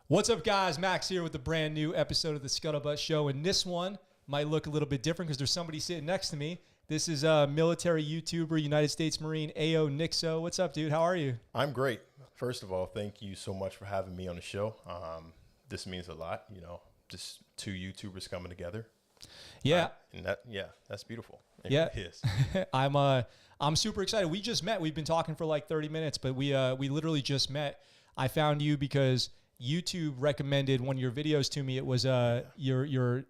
What's up, guys? Max here with a brand new episode of the ScuttleButt Show, and this one might look a little bit different because there's somebody sitting next to me. This is military YouTuber, United States Marine AONIXO. What's up, dude? How are you? I'm great. First of all, thank you so much for having me on the show. This means a lot, just two YouTubers coming together. Yeah. That's beautiful. It is. I'm super excited. We just met. We've been talking for like 30 minutes, but we literally just met. I found you because YouTube recommended one of your videos to me. It was your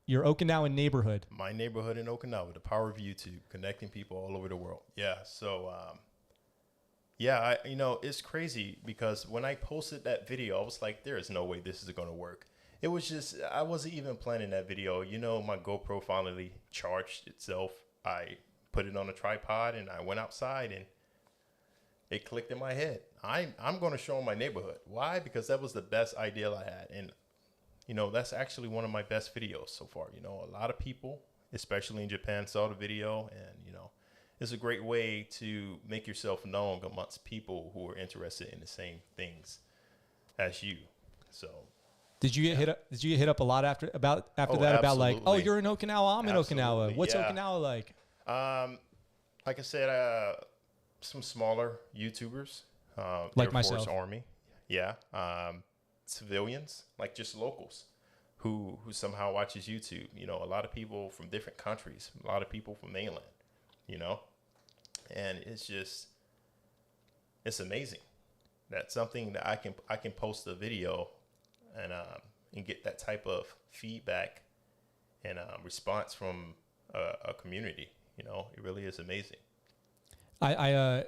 Okinawan neighborhood. My neighborhood in Okinawa, the power of YouTube, connecting people all over the world. Yeah. So, it's crazy because when I posted that video, I was like, there is no way this is going to work. It was just, I wasn't even planning that video. My GoPro finally charged itself. I put it on a tripod and I went outside and it clicked in my head. I'm going to show my neighborhood. Why? Because that was the best idea I had. And, that's actually one of my best videos so far. A lot of people, especially in Japan, saw the video. And, it's a great way to make yourself known amongst people who are interested in the same things as you. So. Did you get hit up? Did you get hit up a lot after that? Absolutely. About like, oh, you're in Okinawa, I'm in Okinawa. What's yeah. Okinawa like? Like I said, some smaller YouTubers, like Air myself, Force, Army, civilians, like just locals, who somehow watches YouTube. A lot of people from different countries, a lot of people from mainland, and it's amazing. That's something that I can post a video and get that type of feedback and response from a community. It really is amazing. I'm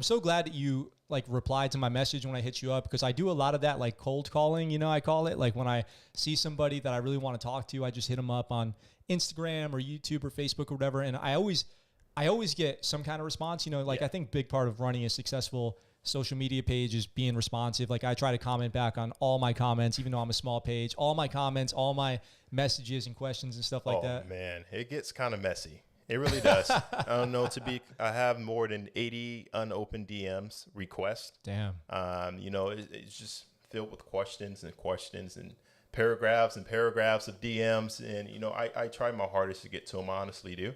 so glad that you like replied to my message when I hit you up, because I do a lot of that like cold calling, I call it. Like when I see somebody that I really want to talk to, I just hit them up on Instagram or YouTube or Facebook or whatever. And I always get some kind of response, I think big part of running a successful social media page is being responsive. Like I try to comment back on all my comments, even though I'm a small page, all my comments, all my messages and questions and stuff like that. Oh man, it gets kind of messy. It really does. I don't know, I have more than 80 unopened DMs requests. Damn. It's just filled with questions and paragraphs of DMs. And, I try my hardest to get to them. I honestly do.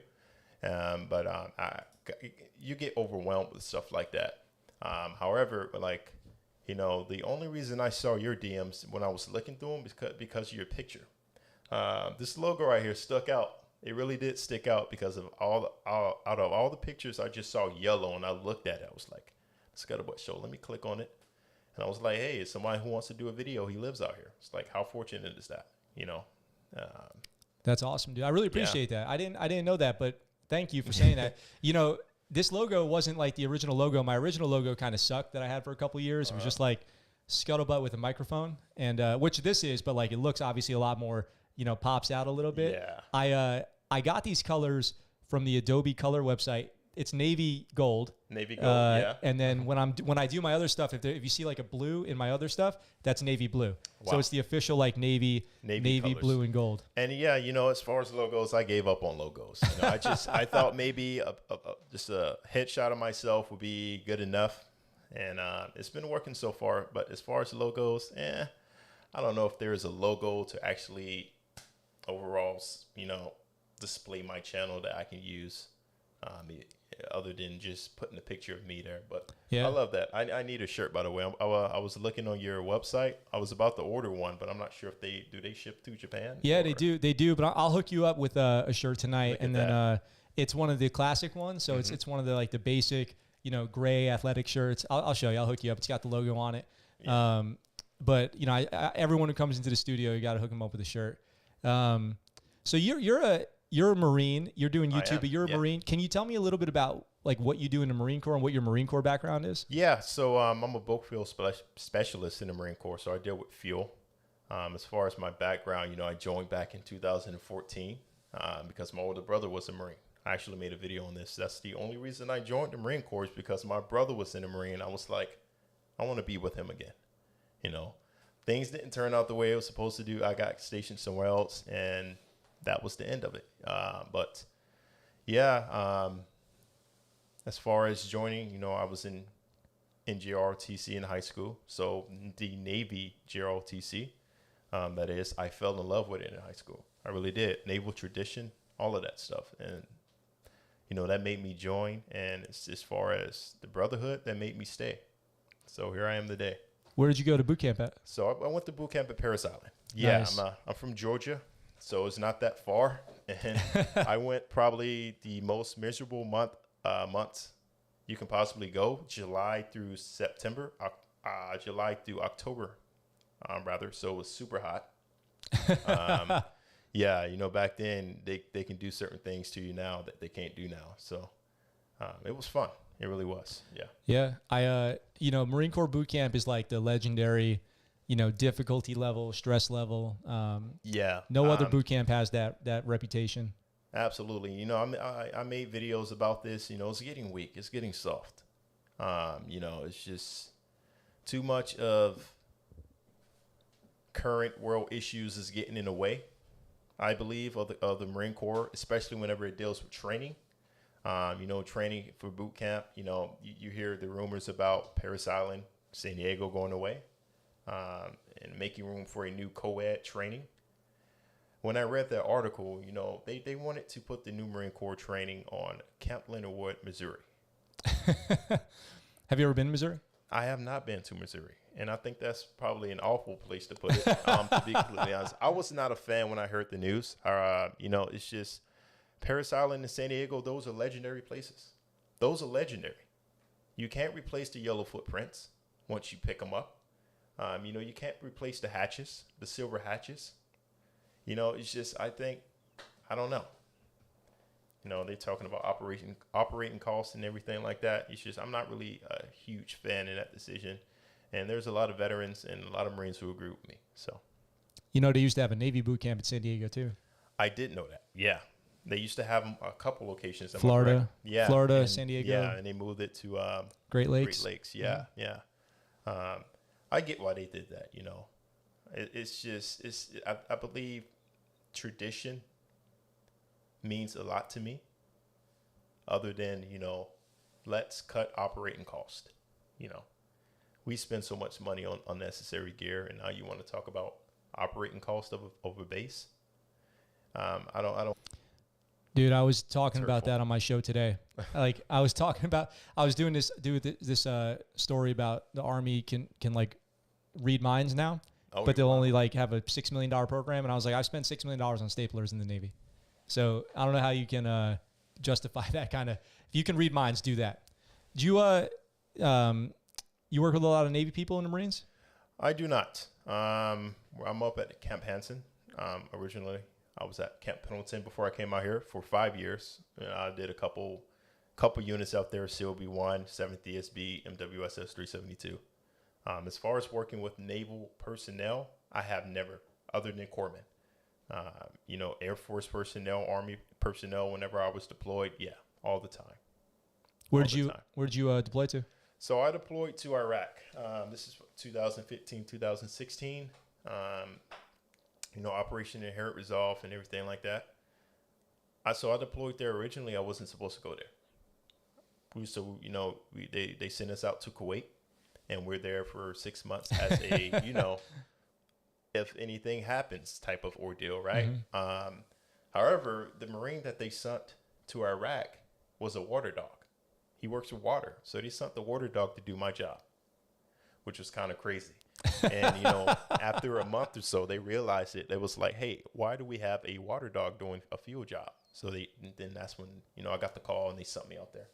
But you get overwhelmed with stuff like that. However, the only reason I saw your DMs when I was looking through them is because of your picture. This logo right here stuck out. It really did stick out because of out of all the pictures, I just saw yellow and I looked at it. I was like, ScuttleButt Show, let me click on it. And I was like, hey, it's somebody who wants to do a video. He lives out here. It's like, how fortunate is that? That's awesome, dude. I really appreciate that. I didn't know that, but thank you for saying that. This logo wasn't like the original logo. My original logo kind of sucked that I had for a couple of years. It was just like ScuttleButt with a microphone, and which this is, but like it looks obviously a lot more, pops out a little bit. Yeah. I got these colors from the Adobe color website. It's navy gold. Navy gold, yeah. And then when I do my other stuff, if you see like a blue in my other stuff, that's navy blue. Wow. So it's the official like navy blue and gold. And as far as logos, I gave up on logos. I thought maybe just a headshot of myself would be good enough, and it's been working so far. But as far as logos, I don't know if there is a logo to actually overall, display my channel that I can use. Other than just putting a picture of me there. But yeah. I love that. I need a shirt, by the way. I was looking on your website. I was about to order one, but I'm not sure if they ship to Japan? Yeah, they do. But I'll hook you up with a shirt tonight. And then it's one of the classic ones. So it's one of the like the basic, gray athletic shirts. I'll show you. I'll hook you up. It's got the logo on it. Yeah. But everyone who comes into the studio, you got to hook them up with a shirt. So you're a Marine. You're doing YouTube, but you're a Marine. Can you tell me a little bit about like what you do in the Marine Corps and what your Marine Corps background is? Yeah, so I'm a bulk fuel specialist in the Marine Corps, so I deal with fuel. As far as my background, I joined back in 2014 because my older brother was a Marine. I actually made a video on this. That's the only reason I joined the Marine Corps is because my brother was in the Marine. I was like, I want to be with him again. Things didn't turn out the way it was supposed to do. I got stationed somewhere else, and that was the end of it. As far as joining, I was in in JROTC in high school. So the Navy JROTC, that is, I fell in love with it in high school. I really did. Naval tradition, all of that stuff. And, that made me join. And it's, as far as the brotherhood, that made me stay. So here I am today. Where did you go to boot camp at? So I went to boot camp at Paris Island. Yeah, Nice. I'm from Georgia, so it's not that far. And I went probably the most miserable months you can possibly go, July through September, July through October, rather. So it was super hot. Yeah, back then they can do certain things to you now that they can't do now. So it was fun. It really was. Yeah. Yeah. I, Marine Corps boot camp is like the legendary, difficulty level, stress level. Yeah. No other boot camp has that reputation. Absolutely. I made videos about this. It's getting weak. It's getting soft. It's just too much of current world issues is getting in the way, I believe, of the Marine Corps, especially whenever it deals with training. Training for boot camp. You hear the rumors about Paris Island, San Diego going away, and making room for a new co-ed training. When I read that article, they wanted to put the new Marine Corps training on Camp Leonard Wood, Missouri. Have you ever been to Missouri? I have not been to Missouri, and I think that's probably an awful place to put it, to be completely honest. I was not a fan when I heard the news. It's just Paris Island and San Diego, those are legendary places. Those are legendary. You can't replace the yellow footprints once you pick them up. You can't replace the hatches, the silver hatches. It's just, I don't know. They're talking about operating costs and everything like that. It's just, I'm not really a huge fan in that decision. And there's a lot of veterans and a lot of Marines who agree with me. So, they used to have a Navy boot camp in San Diego too. I did know that. Yeah. They used to have a couple locations. Florida. Yeah. Florida, San Diego. Yeah. And they moved it to Great Lakes. Great Lakes. Yeah. Yeah. I get why they did that. It's just, I believe tradition means a lot to me, other than, let's cut operating cost. We spend so much money on unnecessary gear, and now you want to talk about operating cost of a base. I don't. Dude, I was talking about that on my show today. I was doing this story about the Army can read minds now, but they'll only have a $6 million program. And I was like, I spent $6 million on staplers in the Navy. So I don't know how you can justify that kind of, if you can read minds, do that. Do you, you work with a lot of Navy people in the Marines? I do not. I'm up at Camp Hansen. Originally, I was at Camp Pendleton before I came out here for 5 years. I did a couple units out there, COB1, 7th DSB, MWSS 372. As far as working with Naval Personnel, I have never, other than corpsmen. Air Force personnel, Army personnel, whenever I was deployed, yeah, all the time. Where did you deploy to? So I deployed to Iraq. This is 2015, 2016. Operation Inherent Resolve and everything like that. I deployed there originally. I wasn't supposed to go there. They sent us out to Kuwait, and we're there for 6 months as a, if anything happens type of ordeal, right? Mm-hmm. However, the Marine that they sent to Iraq was a water dog. He works with water. So they sent the water dog to do my job, which was kind of crazy. And, after a month or so, they realized it. They was like, hey, why do we have a water dog doing a field job? So then that's when, I got the call and they sent me out there.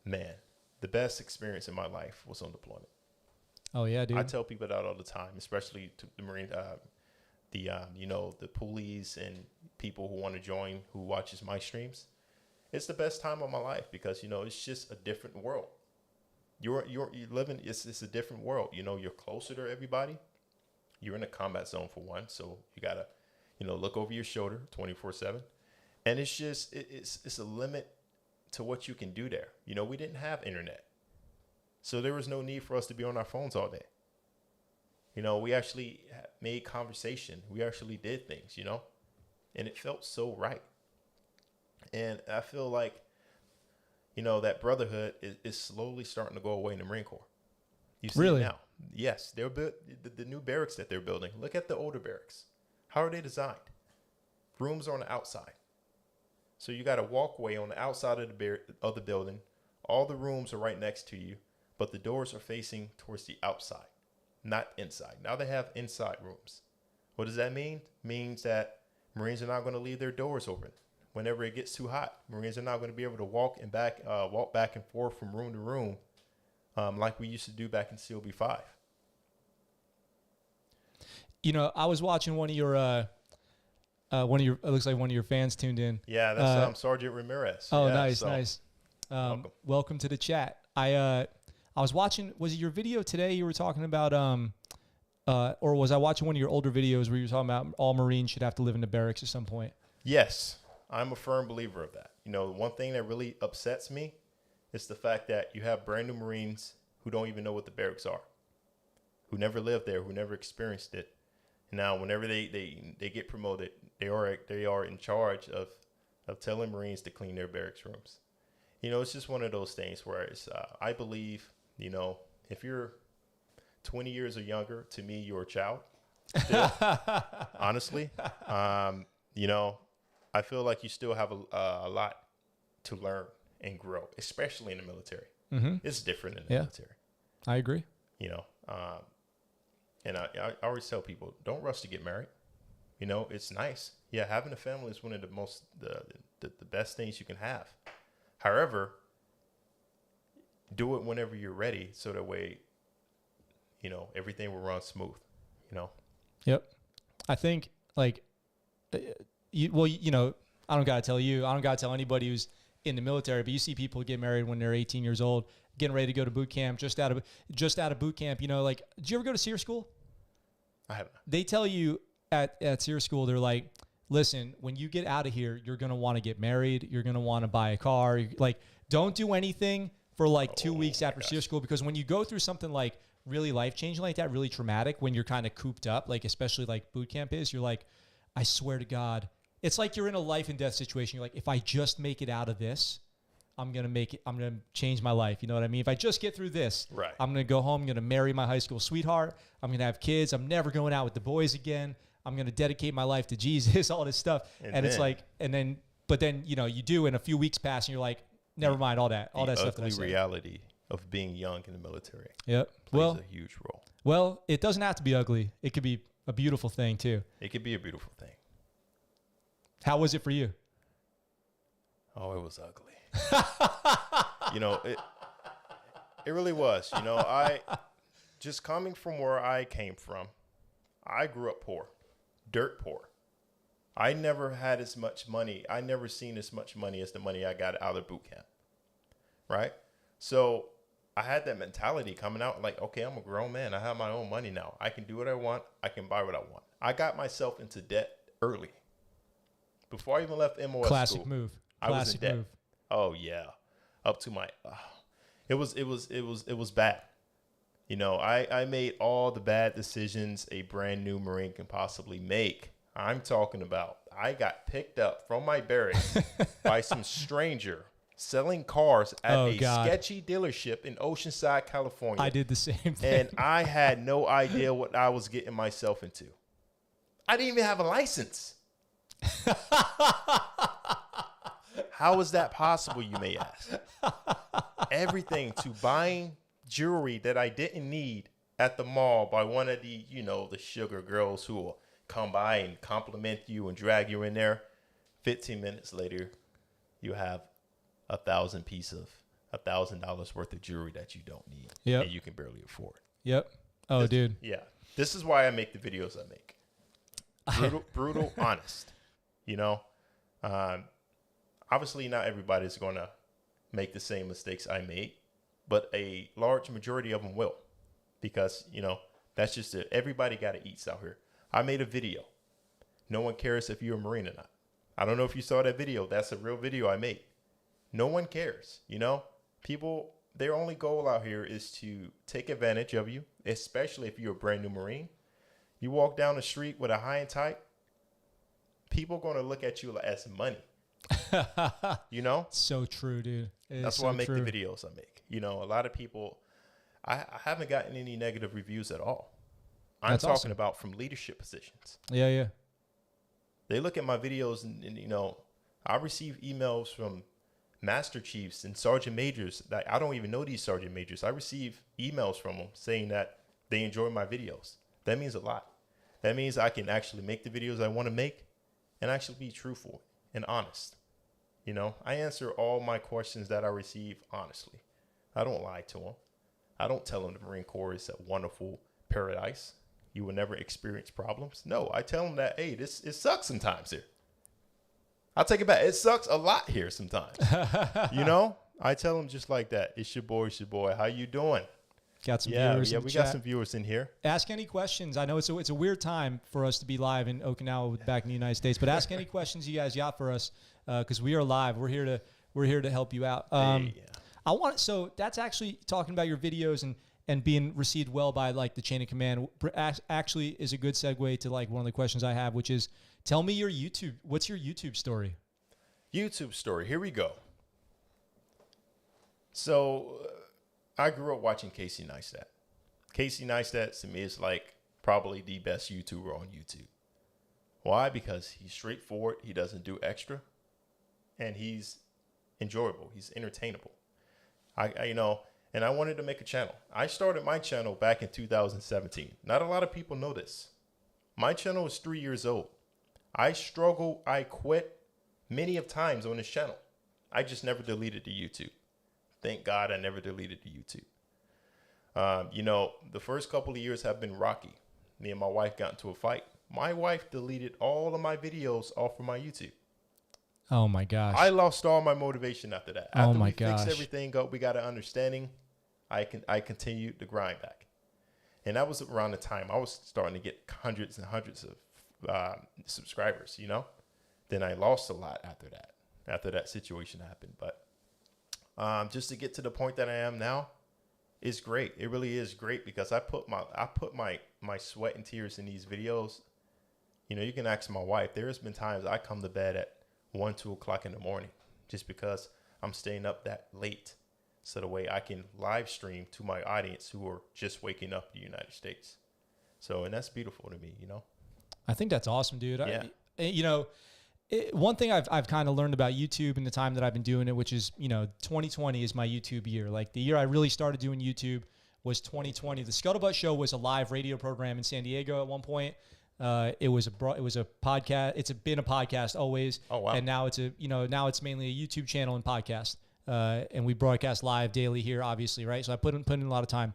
Man, the best experience in my life was on deployment. Oh, yeah, dude. I tell people that all the time, especially to the Marine, the police and people who want to join, who watches my streams. It's the best time of my life because, it's just a different world. You're living, it's a different world. You're closer to everybody. You're in a combat zone for one. So you got to, look over your shoulder 24/7. And it's just, it's a limit to what you can do there. We didn't have internet. So there was no need for us to be on our phones all day. We actually made conversation. We actually did things, and it felt so right. And I feel like, that brotherhood is slowly starting to go away in the Marine Corps. You see Really? it now. Yes, they're the new barracks that they're building. Look at the older barracks. How are they designed? Rooms are on the outside. So you got a walkway on the outside of the building. All the rooms are right next to you, but the doors are facing towards the outside, not inside. Now they have inside rooms. What does that mean? Means that Marines are not going to leave their doors open whenever it gets too hot. Marines are not going to be able to walk back and forth from room to room like we used to do back in COB5. I was watching one of your it looks like one of your fans tuned in. Yeah, that's Sergeant Ramirez. Oh, yeah, nice. Welcome. Welcome to the chat. I was watching, was it your video today you were talking about, or was I watching one of your older videos where you were talking about all Marines should have to live in the barracks at some point? Yes, I'm a firm believer of that. One thing that really upsets me is the fact that you have brand new Marines who don't even know what the barracks are, who never lived there, who never experienced it. Now, whenever they get promoted, they are in charge of telling Marines to clean their barracks rooms. It's just one of those things where I believe, if you're 20 years or younger, to me, you're a child. Still, honestly, I feel like you still have a lot to learn and grow, especially in the military. Mm-hmm. It's different in the military. I agree. And I always tell people, don't rush to get married. It's nice. Yeah, having a family is one of the best things you can have. However, do it whenever you're ready, so that way, everything will run smooth. Yep. I think I don't gotta tell you. I don't gotta tell anybody who's in the military. But you see people get married when they're 18 years old, getting ready to go to boot camp, just out of boot camp. Did you ever go to SEER school? I haven't. They tell you at SEER school, they're like, listen, when you get out of here, you're going to want to get married. You're going to want to buy a car. Don't do anything for 2 weeks after SEER school, because when you go through something really life-changing like that, really traumatic, when you're kind of cooped up, especially boot camp is, you're like, I swear to God, it's like you're in a life and death situation. You're like, if I just make it out of this, I'm going to make it. I'm going to change my life. You know what I mean? If I just get through this, right, I'm going to go home. I'm going to marry my high school sweetheart. I'm going to have kids. I'm never going out with the boys again. I'm going to dedicate my life to Jesus, all this stuff. And it's but then, you do, and a few weeks pass and you're like, never mind all that stuff. The ugly reality of being young in the military. Yep. Plays a huge role. Well, it doesn't have to be ugly. It could be a beautiful thing too. It could be a beautiful thing. How was it for you? Oh, it was ugly. It really was. I just coming from where I came from, I grew up poor, dirt poor. I never had as much money. I never seen as much money as the money I got out of boot camp. Right. So I had that mentality coming out okay, I'm a grown man. I have my own money now. I can do what I want. I can buy what I want. I got myself into debt early. Before I even left MOS Classic school, move. I was in debt. Move. Oh yeah, up to my. It was bad. I made all the bad decisions a brand new Marine can possibly make. I'm talking about I got picked up from my barracks by some stranger selling cars at sketchy dealership in Oceanside, California. I did the same thing. And I had no idea what I was getting myself into. I didn't even have a license. How is that possible, you may ask? Everything to buying jewelry that I didn't need at the mall by one of the, the sugar girls who will come by and compliment you and drag you in there. 15 minutes later, you have $1,000 worth of jewelry that you don't need. Yep. And you can barely afford. Yep. Oh, dude. Yeah. This is why I make the videos I make. Brutal, honest. Obviously, not everybody's going to make the same mistakes I made, but a large majority of them will, because, that's just it. Everybody got to eat out here. I made a video. No one cares if you're a Marine or not. I don't know if you saw that video. That's a real video I made. No one cares. People, their only goal out here is to take advantage of you, especially if you're a brand new Marine. You walk down the street with a high and tight, people going to look at you as money. You know? So true, dude. That's why I make the videos I make. You know, a lot of people, I haven't gotten any negative reviews at all. I'm talking about from leadership positions. Yeah, yeah. They look at my videos and, you know, I receive emails from master chiefs and sergeant majors that I don't even know these sergeant majors. I receive emails from them saying that they enjoy my videos. That means a lot. That means I can actually make the videos I want to make and actually be truthful and honest. You know, I answer all my questions that I receive honestly. I don't lie to them. I don't tell them the Marine Corps is a wonderful paradise. You will never experience problems. No, I tell them that, hey, it sucks sometimes here. I'll take it back. It sucks a lot here sometimes. You know, I tell them just like that. It's your boy. How you doing? Got some viewers. Yeah, we got some viewers in here. Ask any questions. I know it's a weird time for us to be live in Okinawa back in the United States, but ask any questions you guys got for us because we are live. We're here to help you out. So that's actually talking about your videos and being received well by like the chain of command actually is a good segue to like one of the questions I have, which is tell me what's your YouTube story? YouTube story. Here we go. So I grew up watching Casey Neistat. Casey Neistat to me is like probably the best YouTuber on YouTube. Why? Because he's straightforward. He doesn't do extra and he's enjoyable. He's entertainable. And I wanted to make a channel. I started my channel back in 2017. Not a lot of people know this. My channel is 3 years old. I struggled. I quit many of times on this channel. I just never deleted the YouTube. Thank God I never deleted the YouTube. You know, the first couple of years have been rocky. Me and my wife got into a fight. My wife deleted all of my videos off of my YouTube. Oh my gosh. I lost all my motivation after that. After we fixed everything up, we got an understanding. I continued to grind back. And that was around the time I was starting to get hundreds and hundreds of subscribers, you know. Then I lost a lot after that situation happened. But just to get to the point that I am now is great. It really is great because I put my sweat and tears in these videos. You know, you can ask my wife. There's been times I come to bed at 1, 2 o'clock in the morning just because I'm staying up that late. So the way I can live stream to my audience who are just waking up in the United States. So, and that's beautiful to me, you know? I think that's awesome, dude. Yeah. One thing I've kind of learned about YouTube in the time that I've been doing it, which is, 2020 is my YouTube year. Like the year I really started doing YouTube was 2020. The ScuttleButt Show was a live radio program in San Diego at one point. It was a podcast. It's been a podcast always. Oh, wow. And now now it's mainly a YouTube channel and podcast. And we broadcast live daily here, obviously, right? So I put in a lot of time.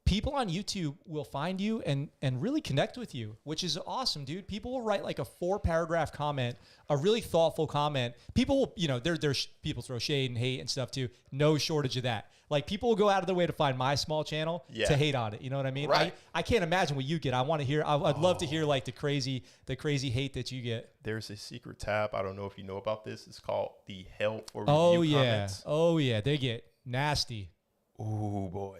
People on YouTube will find you and really connect with you, which is awesome, dude. People will write like a 4-paragraph comment, a really thoughtful comment. People will, there's people throw shade and hate and stuff too. No shortage of that. Like people will go out of their way to find my small channel to hate on it. You know what I mean? Right. I can't imagine what you get. I want to hear. I'd love to hear like the crazy hate that you get. There's a secret tab. I don't know if you know about this. It's called the Hell for Review comments. Oh yeah. They get nasty. Ooh boy.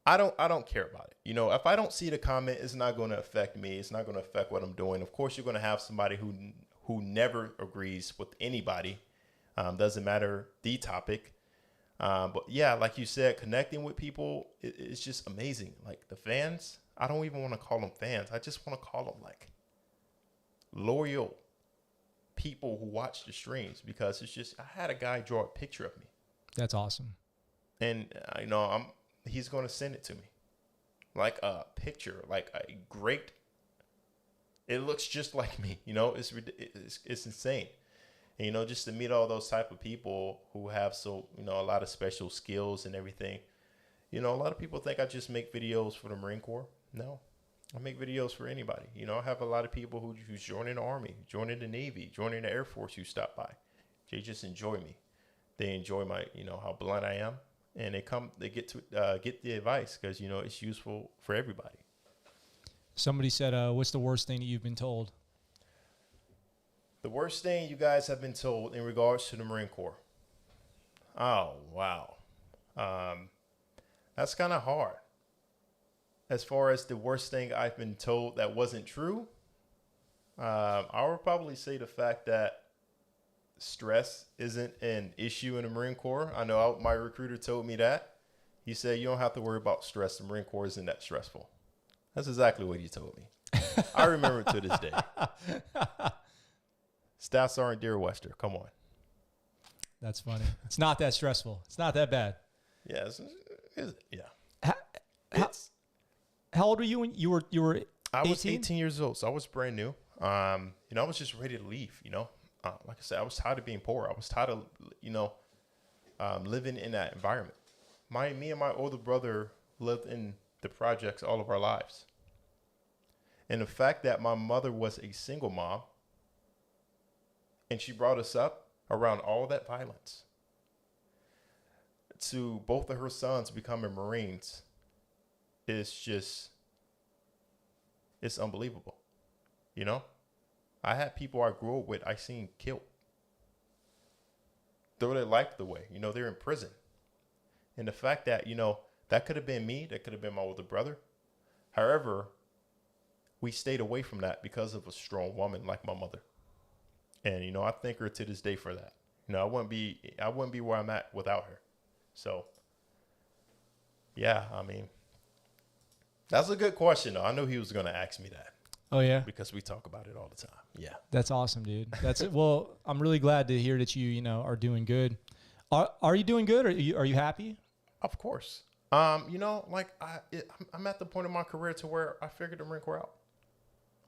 I don't care about it. If I don't see the comment, it's not going to affect me. It's not going to affect what I'm doing. Of course, you're going to have somebody who never agrees with anybody. Doesn't matter the topic. But yeah, like you said, connecting with people is just amazing. Like the fans, I don't even want to call them fans. I just want to call them like loyal people who watch the streams because it's just, I had a guy draw a picture of me. That's awesome. And he's going to send it to me like a picture, like a great, it looks just like me, it's insane. And, just to meet all those type of people who have a lot of special skills and everything. A lot of people think I just make videos for the Marine Corps. No, I make videos for anybody. I have a lot of people who's joining the Army, joining the Navy, joining the Air Force who stop by. They just enjoy me. They enjoy my, how blunt I am. And they get to get the advice because, it's useful for everybody. Somebody said, what's the worst thing that you've been told? The worst thing you guys have been told in regards to the Marine Corps. Oh, wow. That's kind of hard. As far as the worst thing I've been told that wasn't true, I would probably say the fact that stress isn't an issue in the Marine Corps. I know my recruiter told me that. He said, you don't have to worry about stress. The Marine Corps isn't that stressful. That's exactly what he told me. I remember it to this day. Staff Sergeant Dear Wester, come on. That's funny. It's not that stressful. It's not that bad. Yeah. How old were you when you were 18? I was 18 years old, so I was brand new. I was just ready to leave, like I said, I was tired of being poor. I was tired of, living in that environment. Me and my older brother lived in the projects all of our lives. And the fact that my mother was a single mom and she brought us up around all that violence, to both of her sons becoming Marines, it's unbelievable. I had people I grew up with, I seen killed. Throw their life away. They're in prison. And the fact that, that could have been me, that could have been my older brother. However, we stayed away from that because of a strong woman like my mother. And, I thank her to this day for that. I wouldn't be where I'm at without her. So, yeah, that's a good question, though. I knew he was going to ask me that. Oh, yeah? Because we talk about it all the time. Yeah. That's awesome, dude. That's it. Well, I'm really glad to hear that you are doing good. Are you doing good? Are you happy? Of course. I'm at the point in my career to where I figured the Marine Corps out.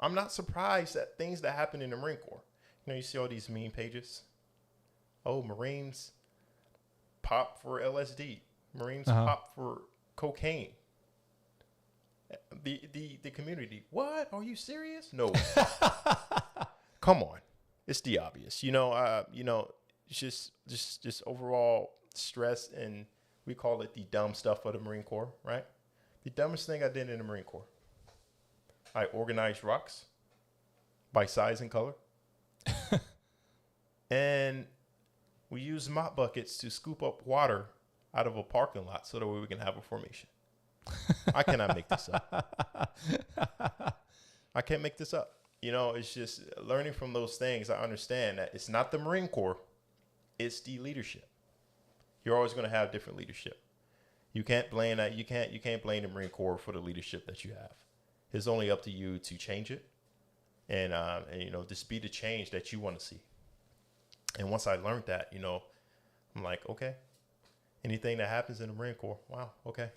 I'm not surprised at things that happen in the Marine Corps. You see all these meme pages. Oh, Marines pop for LSD. Marines pop for cocaine. The community. What? Are you serious? No. Come on. It's the obvious. It's just overall stress, and we call it the dumb stuff of the Marine Corps, right? The dumbest thing I did in the Marine Corps. I organized rocks by size and color. And we used mop buckets to scoop up water out of a parking lot so that way we can have a formation. I cannot make this up. I can't make this up. It's just learning from those things. I understand that it's not the Marine Corps. It's the leadership. You're always going to have different leadership. You can't blame that. You can't blame the Marine Corps for the leadership that you have. It's only up to you to change it, and just be the change that you want to see. And once I learned that, I'm like, okay, anything that happens in the Marine Corps, wow, okay,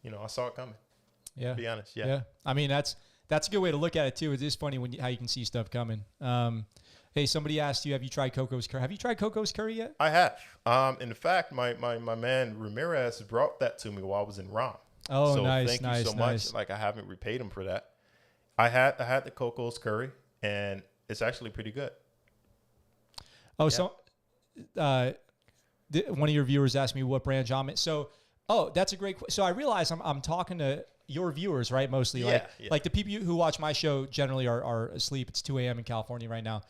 I saw it coming. Yeah, to be honest, yeah. That's a good way to look at it too. It is funny how you can see stuff coming. Hey, somebody asked you, have you tried Coco's curry? Have you tried Coco's curry yet? I have. In fact, my man Ramirez brought that to me while I was in ROM. Oh, so nice, thank you so much. Like, I haven't repaid him for that. I had the Coco's curry, and it's actually pretty good. Oh, yeah. One of your viewers asked me what branch I'm in. So, that's a great question. So I realize I'm talking to your viewers, right? Mostly, yeah. Like the people who watch my show generally are asleep. It's 2 a.m. in California right now.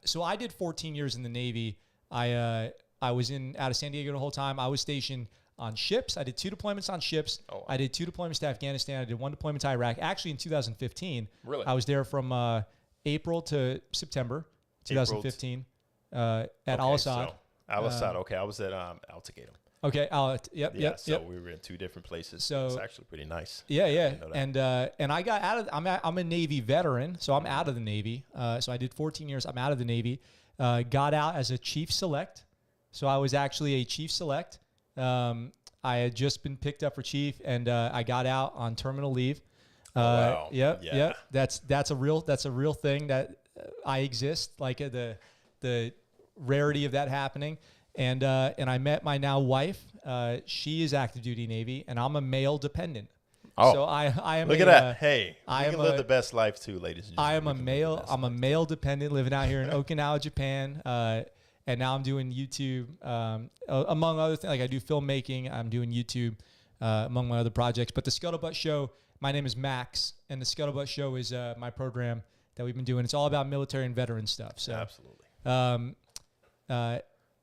So I did 14 years in the Navy. I was out of San Diego the whole time. I was stationed on ships. I did 2 deployments on ships. Oh, wow. I did 2 deployments to Afghanistan. I did 1 deployment to Iraq. Actually, in 2015. Really? I was there from April to September 2015 at Al-Assad. So Al-Assad. Okay, I was at Al-Taqatum. Okay. Yep. So we were in 2 different places. So it's actually pretty nice. Yeah. And I got out of. I'm a Navy veteran, so I'm out of the Navy. So I did 14 years. I'm out of the Navy. Got out as a chief select. So I was actually a chief select. I had just been picked up for chief, and I got out on terminal leave. Wow. Yep. Yeah. Yep. That's a real thing that I exist. Like the rarity of that happening. And I met my now wife. She is active duty Navy, and I'm a male dependent. Oh, so I am. Look at that! Hey, I can live the best life too, ladies and gentlemen. I am a male. I'm a male dependent living out here in Okinawa, Japan. And now I'm doing YouTube, among other things. Like I do filmmaking. I'm doing YouTube, among my other projects. But the ScuttleButt Show. My name is Max, and the ScuttleButt Show is my program that we've been doing. It's all about military and veteran stuff. So absolutely.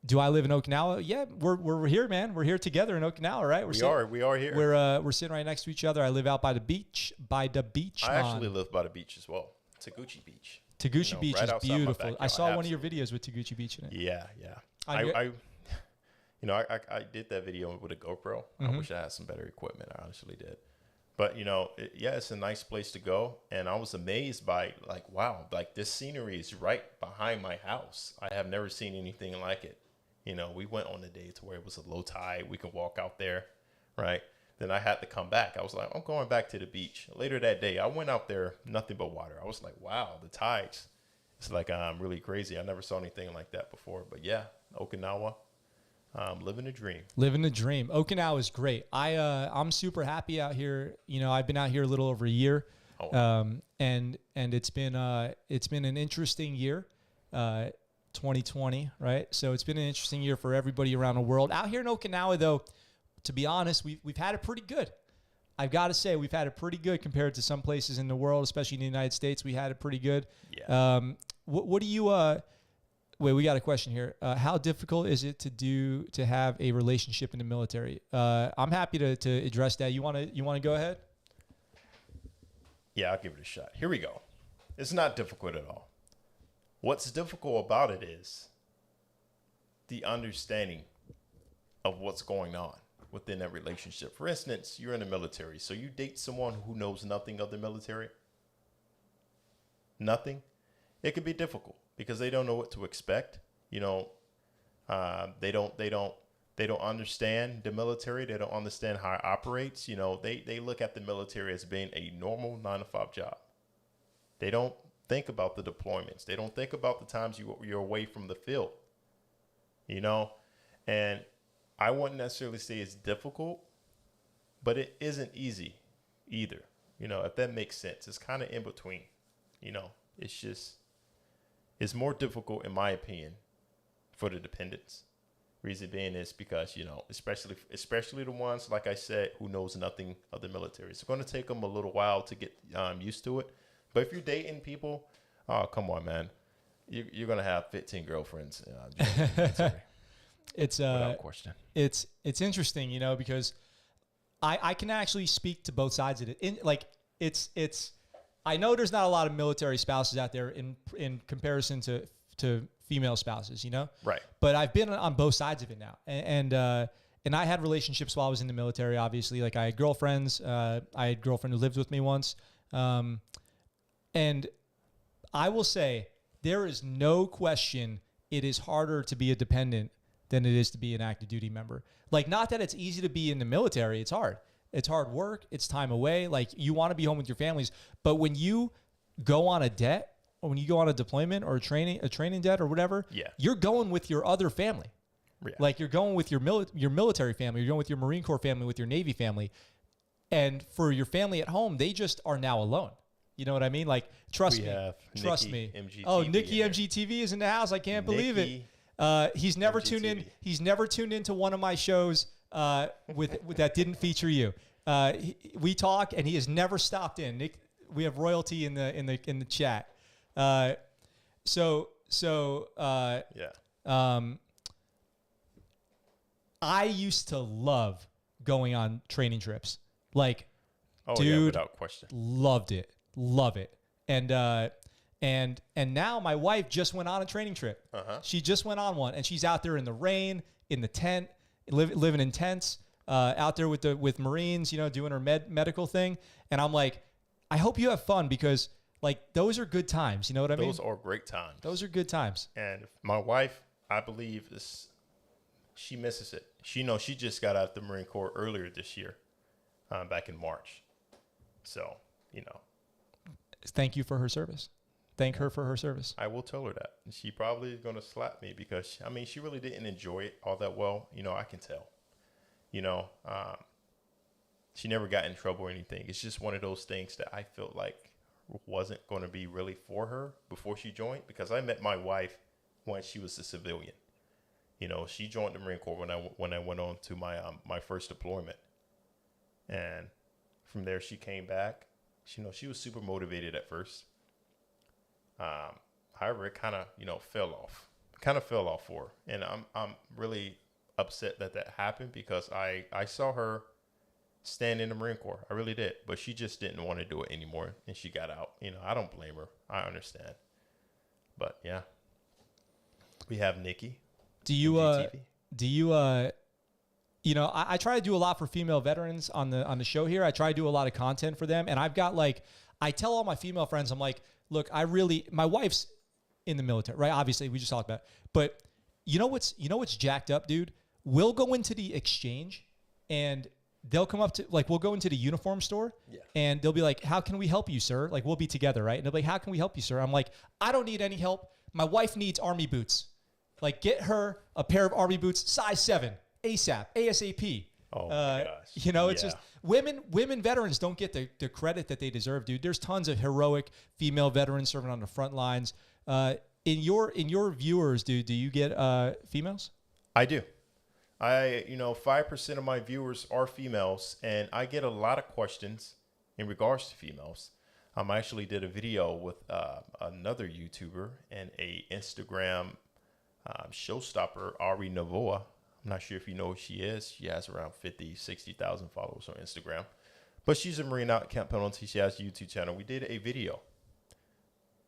Do I live in Okinawa? Yeah, we're here, man. We're here together in Okinawa, right? We are here. We're sitting right next to each other. I live out by the beach. I actually live by the beach as well. Taguchi Beach. Taguchi Beach right is outside my beautiful. I backyard. saw one of your videos with Taguchi Beach in it. Yeah, yeah. On your- I did that video with a GoPro. I wish I had some better equipment. I honestly did. But, it's a nice place to go. And I was amazed by, like, wow, like this scenery is right behind my house. I have never seen anything like it. We went on a day to where it was a low tide. We could walk out there, right? Then I had to come back. I was like, I'm going back to the beach. Later that day, I went out there, nothing but water. I was like, wow, the tides. It's like really crazy. I never saw anything like that before. But, yeah, Okinawa. Living a dream. Living the dream. Okinawa is great. I'm super happy out here. I've been out here a little over a year, and it's been an interesting year, 2020, right? So it's been an interesting year for everybody around the world. Out here in Okinawa, though, to be honest, we've had it pretty good. I've got to say we've had it pretty good compared to some places in the world, especially in the United States. We had it pretty good. Yeah. What do you? Wait, we got a question here. How difficult is it to have a relationship in the military? I'm happy to address that. You want to go ahead? Yeah, I'll give it a shot. Here we go. It's not difficult at all. What's difficult about it is the understanding of what's going on within that relationship. For instance, you're in the military, so you date someone who knows nothing of the military. Nothing. It could be difficult because they don't know what to expect. They don't understand the military. They don't understand how it operates. They look at the military as being a normal 9-to-5 job. They don't think about the deployments. They don't think about the times you're away from the field. And I wouldn't necessarily say it's difficult, but it isn't easy either. If that makes sense. It's kind of in between. It's more difficult, in my opinion, for the dependents. Reason being is because, especially the ones, like I said, who knows nothing of the military. It's going to take them a little while to get used to it. But if you're dating people, oh, come on, man. You're going to have 15 girlfriends. It's without question. It's interesting, because I can actually speak to both sides of it. I know there's not a lot of military spouses out there in comparison to female spouses, Right. But I've been on both sides of it now, and I had relationships while I was in the military. Obviously, like I had girlfriends. I had a girlfriend who lived with me once, and I will say there is no question it is harder to be a dependent than it is to be an active duty member. Like, not that it's easy to be in the military. It's hard. It's hard work. It's time away. Like, you want to be home with your families. But when you go on a debt or when you go on a deployment or a training debt or whatever, you're going with your other family. Yeah. Like, you're going with your military family. You're going with your Marine Corps family, with your Navy family. And for your family at home, they just are now alone. You know what I mean? Like, trust me. Nikki MGTV. Oh, Nikki MGTV is in the house. I can't believe it. He's never MGTV. Tuned in. He's never tuned into one of my shows with that didn't feature you. We talk, and he has never stopped in. Nick, we have royalty in the chat. I used to love going on training trips. Like, dude, without question, love it. And now my wife just went on a training trip. She just went on one, and she's out there in the rain, in the tent, living in tents, out there with Marines, doing her medical thing. And I'm like, I hope you have fun, because like, those are good times. You know what I mean? Those are great times. Those are good times. And my wife, I believe, she misses it. She just got out of the Marine Corps earlier this year, back in March. So, Thank you for her service. Thank her for her service. I will tell her that. She probably is going to slap me because, she really didn't enjoy it all that well. I can tell. She never got in trouble or anything. It's just one of those things that I felt like wasn't going to be really for her before she joined, because I met my wife when she was a civilian. She joined the Marine Corps when I went on to my first deployment. And from there, she came back. She was super motivated at first. However, it kind of, fell off for her. And I'm really upset that happened, because I saw her stand in the Marine Corps. I really did. But she just didn't want to do it anymore, and she got out. I don't blame her. I understand. But yeah, we have Nikki. Do you, from GTV. do you, you know, I try to do a lot for female veterans on the show here. I try to do a lot of content for them. And I've got like, I tell all my female friends, I'm like, look, my wife's in the military, right? Obviously we just talked about it. But you know what's jacked up, dude? We'll go into the exchange and they'll come up to, like, we'll go into the uniform store and they'll be like, how can we help you, sir? Like, we'll be together, right? And they'll be like, how can we help you, sir? I'm like, I don't need any help. My wife needs Army boots. Like, get her a pair of Army boots, size 7, ASAP, ASAP. Oh my gosh. You know, it's just women veterans don't get the credit that they deserve, dude. There's tons of heroic female veterans serving on the front lines. In your viewers, dude, do you get females? I do. 5% of my viewers are females, and I get a lot of questions in regards to females. I actually did a video with another YouTuber and a Instagram showstopper, Ari Navoa. I'm not sure if you know who she is. She has around 50, 60,000 followers on Instagram. But she's a Marine out at Camp Pendleton. She has a YouTube channel. We did a video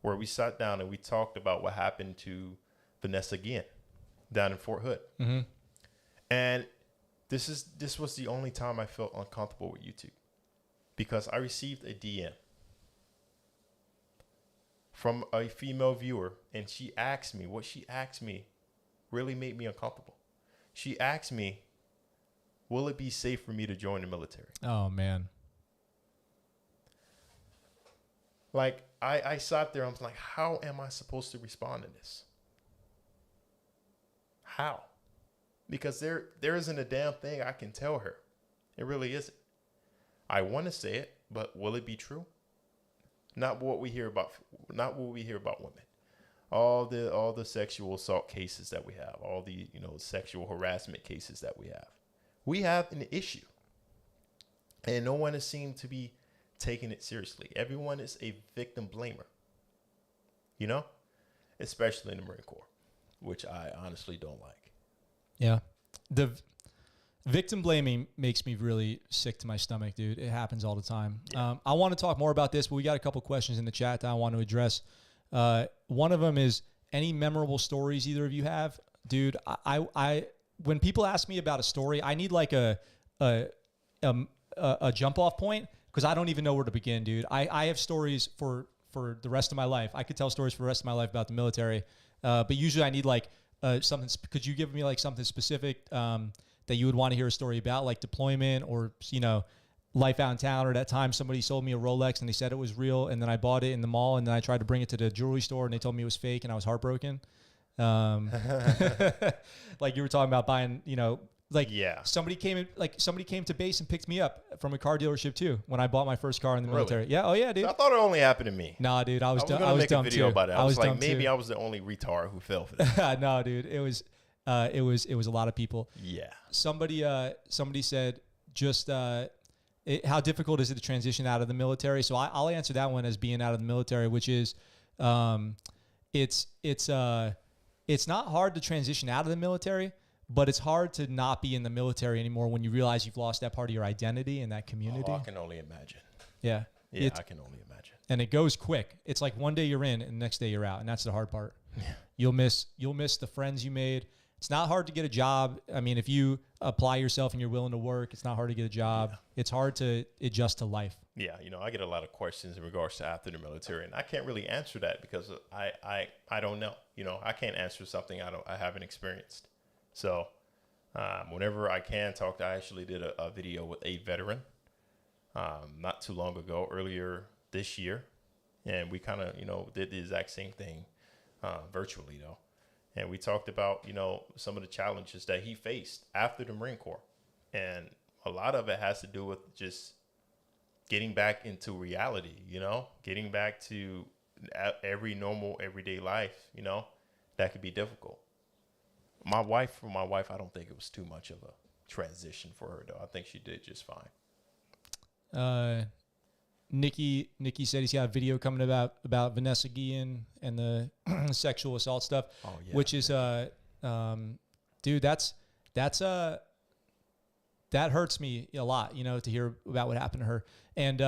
where we sat down and we talked about what happened to Vanessa Guillen down in Fort Hood. Mm-hmm. And this was the only time I felt uncomfortable with YouTube, because I received a DM from a female viewer, and what she asked me really made me uncomfortable. She asked me, will it be safe for me to join the military? Oh, man. Like, I sat there, I was like, how am I supposed to respond to this? How? Because there isn't a damn thing I can tell her. It really isn't. I want to say it, but will it be true? Not what we hear about women. All the sexual assault cases that we have, all the sexual harassment cases that we have. We have an issue. And no one has seemed to be taking it seriously. Everyone is a victim blamer. Especially in the Marine Corps, which I honestly don't like. Yeah. The victim blaming makes me really sick to my stomach, dude. It happens all the time. Yeah. I want to talk more about this, but we got a couple questions in the chat that I want to address. One of them is, any memorable stories either of you have? Dude, I when people ask me about a story, I need like a jump off point, because I don't even know where to begin, dude. I have stories for the rest of my life. I could tell stories for the rest of my life about the military, but usually I need like something. Could you give me like something specific that you would want to hear a story about, like deployment or life out in town, or that time somebody sold me a Rolex and they said it was real, and then I bought it in the mall, and then I tried to bring it to the jewelry store and they told me it was fake, and I was heartbroken. Like you were talking about buying, somebody came to base and picked me up from a car dealership too when I bought my first car in the military. Really? Yeah. Oh yeah, dude. So I thought it only happened to me. Nah, dude. I was dumb. I was make dumb a video too. about it. I was like, maybe too. I was the only retard who fell for that. No, dude. It was a lot of people. Yeah. Somebody said just how difficult is it to transition out of the military? So I'll answer that one as being out of the military, which is it's not hard to transition out of the military, but it's hard to not be in the military anymore when you realize you've lost that part of your identity and that community. Oh, I can only imagine. Yeah. Yeah, I can only imagine. And it goes quick. It's like one day you're in and the next day you're out, and that's the hard part. Yeah. You'll miss the friends you made. It's not hard to get a job. I mean, if you apply yourself and you're willing to work, it's not hard to get a job. Yeah. It's hard to adjust to life. Yeah, I get a lot of questions in regards to after the military, and I can't really answer that because I don't know. I can't answer something I haven't experienced. So whenever I can talk, I actually did a video with a veteran not too long ago, earlier this year, and we kind of did the exact same thing virtually though. And we talked about, some of the challenges that he faced after the Marine Corps. And a lot of it has to do with just getting back into reality, getting back to every normal everyday life, that could be difficult. For my wife, I don't think it was too much of a transition for her, though. I think she did just fine. Nikki said he's got a video coming about Vanessa Guillen and the sexual assault stuff, which is dude, that hurts me a lot, to hear about what happened to her. And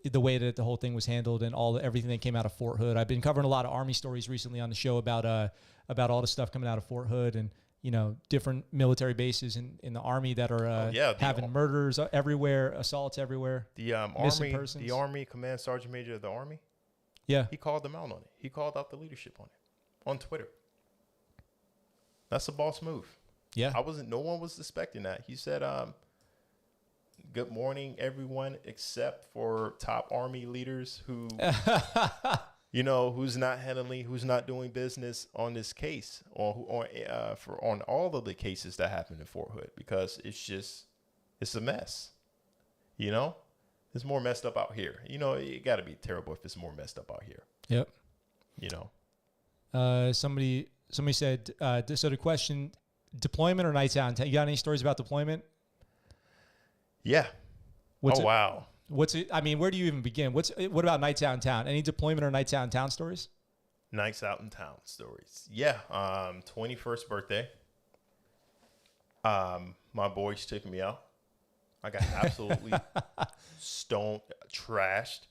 the way that the whole thing was handled and everything that came out of Fort Hood. I've been covering a lot of Army stories recently on the show about all the stuff coming out of Fort Hood and, different military bases in the Army that are having murders everywhere, assaults everywhere. The Army Command Sergeant Major of the Army. Yeah. He called them out on it. He called out the leadership on it on Twitter. That's a boss move. Yeah. No one was suspecting that. He said, good morning, everyone, except for top Army leaders who, who's not doing business on this case on all of the cases that happened in Fort Hood, because it's a mess. It's more messed up out here. It got to be terrible if it's more messed up out here. Yep. Somebody said, so the question, deployment or nights out in town? You got any stories about deployment? Yeah. Wow. What's it? I mean, where do you even begin? What about nights out in town? Any deployment or nights out in town stories? Nights out in town stories. Yeah. 21st birthday. My boys took me out. I got absolutely trashed.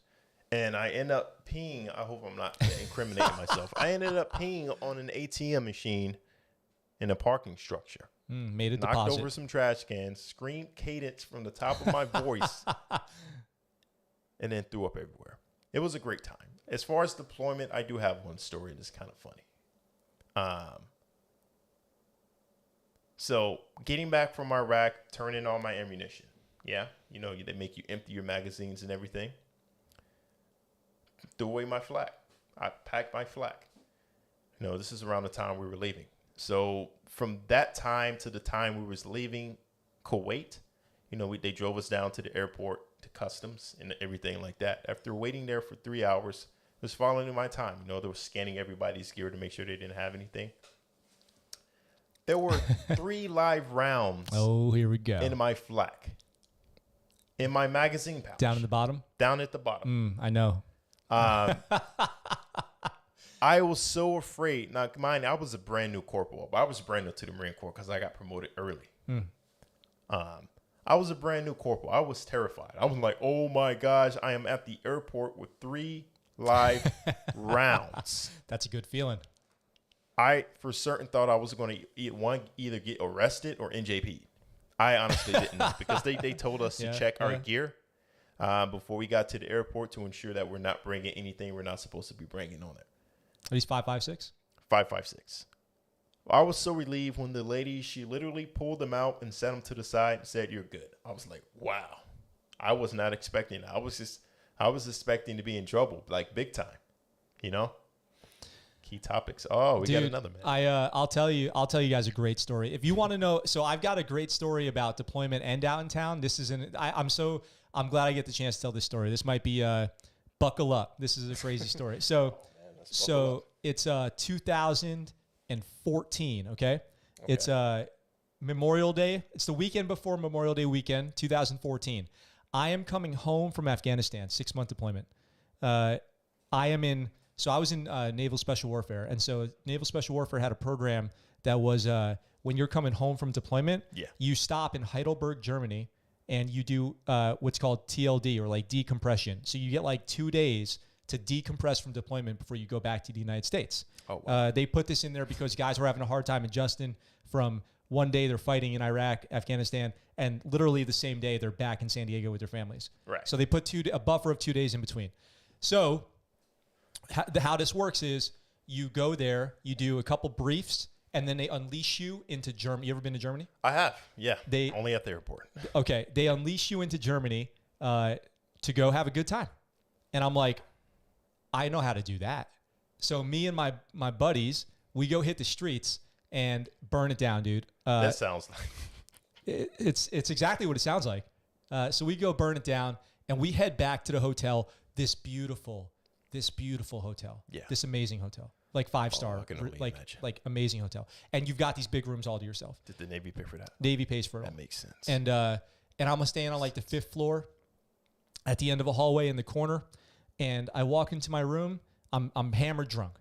And I end up peeing. I hope I'm not incriminating myself. I ended up peeing on an ATM machine in a parking structure. Made a Knocked deposit. over some trash cans, screamed cadence from the top of my voice, and then threw up everywhere. It was a great time. As far as deployment, I do have one story that's kind of funny. So getting back from Iraq, turning on my ammunition. Yeah, they make you empty your magazines and everything. Threw away my flak. I packed my flak. This is around the time we were leaving. So from that time to the time we was leaving Kuwait, they drove us down to the airport to customs and everything like that. After waiting there for 3 hours, it was following my time. They were scanning everybody's gear to make sure they didn't have anything. There were 3 live rounds. Oh, here we go. In my flak. In my magazine pouch. Down in the bottom? Down at the bottom. I know. I was so afraid. Now, mind, I was a brand new corporal, but I was brand new to the Marine Corps because I got promoted early. I was a brand new corporal. I was terrified. I was like, oh my gosh, I am at the airport with 3 live rounds. That's a good feeling. I, for certain, thought I was going to either get arrested or NJP. I honestly didn't know, because they told us to check our gear before we got to the airport to ensure that we're not bringing anything we're not supposed to be bringing on it. Are these 5.56? 5.56. I was so relieved when the lady, she literally pulled them out and set them to the side and said, "You're good." I was like, wow. I was not expecting that. I was expecting to be in trouble, like big time, Key topics. Oh, we got another man. I'll tell you guys a great story. If you want to know, so I've got a great story about deployment and out in town. I'm glad I get the chance to tell this story. This might be buckle up. This is a crazy story. So it's 2014, okay? It's Memorial Day. It's the weekend before Memorial Day weekend, 2014. I am coming home from Afghanistan, 6-month deployment. I was in Naval Special Warfare, and so Naval Special Warfare had a program that was when you're coming home from deployment, you stop in Heidelberg, Germany, and you do what's called TLD, or like decompression. So you get like 2 days to decompress from deployment before you go back to the United States. Oh, wow. They put this in there because guys were having a hard time adjusting from one day they're fighting in Iraq, Afghanistan, and literally the same day they're back in San Diego with their families. Right. So they put a buffer of 2 days in between. So how this works is you go there, you do a couple briefs, and then they unleash you into Germany. You ever been to Germany? I have, yeah. Only at the airport. Okay. They unleash you into Germany to go have a good time. And I'm like, I know how to do that. So me and my buddies, we go hit the streets and burn it down, dude. That sounds like... It's exactly what it sounds like. So we go burn it down, and we head back to the hotel, this beautiful hotel. Yeah. This amazing hotel. Like 5-star, like amazing hotel. And you've got these big rooms all to yourself. Did the Navy pay for that? Navy pays for it. That makes sense. And I'm staying on like the 5th floor at the end of a hallway in the corner. And I walk into my room. I'm hammered drunk.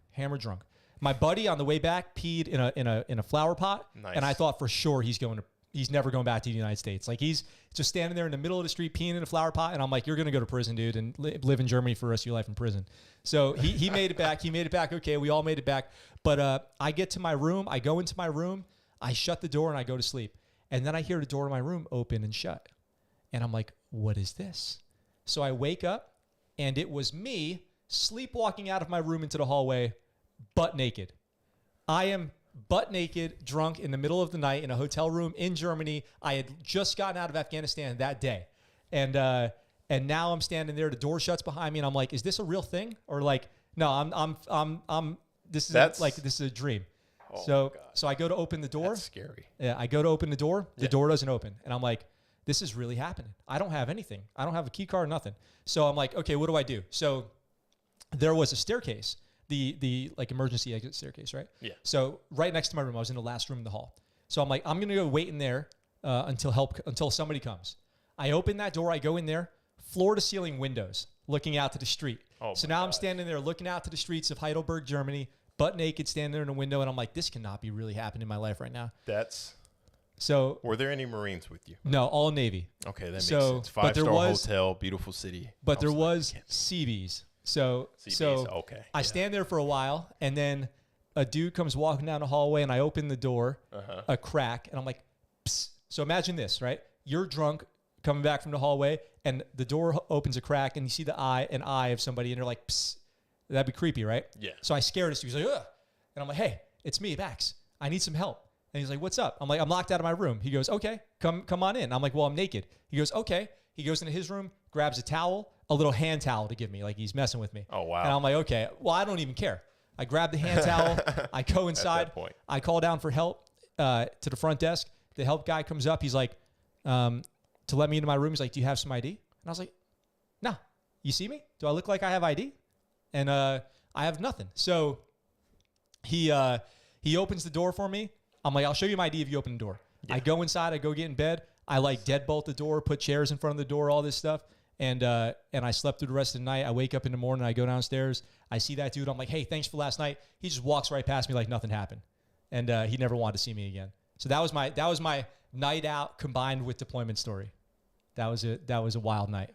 My buddy on the way back peed in a flower pot. Nice. And I thought for sure he's going he's never going back to the United States. Like he's just standing there in the middle of the street peeing in a flower pot. And I'm like, you're going to go to prison, dude, and live in Germany for the rest of your life in prison. So he made it back. He made it back. Okay. We all made it back. But I get to my room. I go into my room. I shut the door and I go to sleep. And then I hear the door of my room open and shut. And I'm like, what is this? So I wake up and it was me sleepwalking out of my room into the hallway, butt naked. I am butt naked, drunk in the middle of the night in a hotel room in Germany. I had just gotten out of Afghanistan that day. And now I'm standing there, the door shuts behind me and I'm like, is this a real thing? Or like, no, this is a dream. Oh so I go to open the door. That's scary. Yeah. I go to open the door. The door doesn't open. And I'm like, this is really happening. I don't have anything. I don't have a key card, nothing. So I'm like, okay, what do I do? So there was a staircase, the like emergency exit staircase, right? Yeah. So right next to my room, I was in the last room in the hall. So I'm like, I'm going to go wait in there until somebody comes. I open that door. I go in there, floor to ceiling windows, looking out to the street. Oh, so now I'm standing there looking out to the streets of Heidelberg, Germany, butt naked, standing there in a window. And I'm like, this cannot be really happening in my life right now. So were there any Marines with you? No, all Navy. Okay, that makes sense. 5-star hotel, beautiful city. But there was Seabees. So okay. I stand there for a while, and then a dude comes walking down the hallway, and I open the door, a crack, and I'm like, psst. So imagine this, right? You're drunk, coming back from the hallway, and the door opens a crack, and you see an eye of somebody, and you're like, psst. That'd be creepy, right? Yeah. So I scared this dude. He's like, ugh. And I'm like, hey, it's me, Max. I need some help. And he's like, what's up? I'm like, I'm locked out of my room. He goes, okay, come on in. I'm like, well, I'm naked. He goes, okay. He goes into his room, grabs a towel, a little hand towel to give me, like he's messing with me. Oh, wow. And I'm like, okay, well, I don't even care. I grab the hand towel. I go inside. At that point. I call down for help to the front desk. The help guy comes up. He's like, to let me into my room. He's like, do you have some ID? And I was like, no. You see me? Do I look like I have ID? And I have nothing. So he opens the door for me. I'm like, I'll show you my ID if you open the door. Yeah. I go inside. I go get in bed. I like deadbolt the door, put chairs in front of the door, all this stuff. And I slept through the rest of the night. I wake up in the morning. I go downstairs. I see that dude. I'm like, hey, thanks for last night. He just walks right past me like nothing happened. And he never wanted to see me again. So that was my night out combined with deployment story. That was a wild night.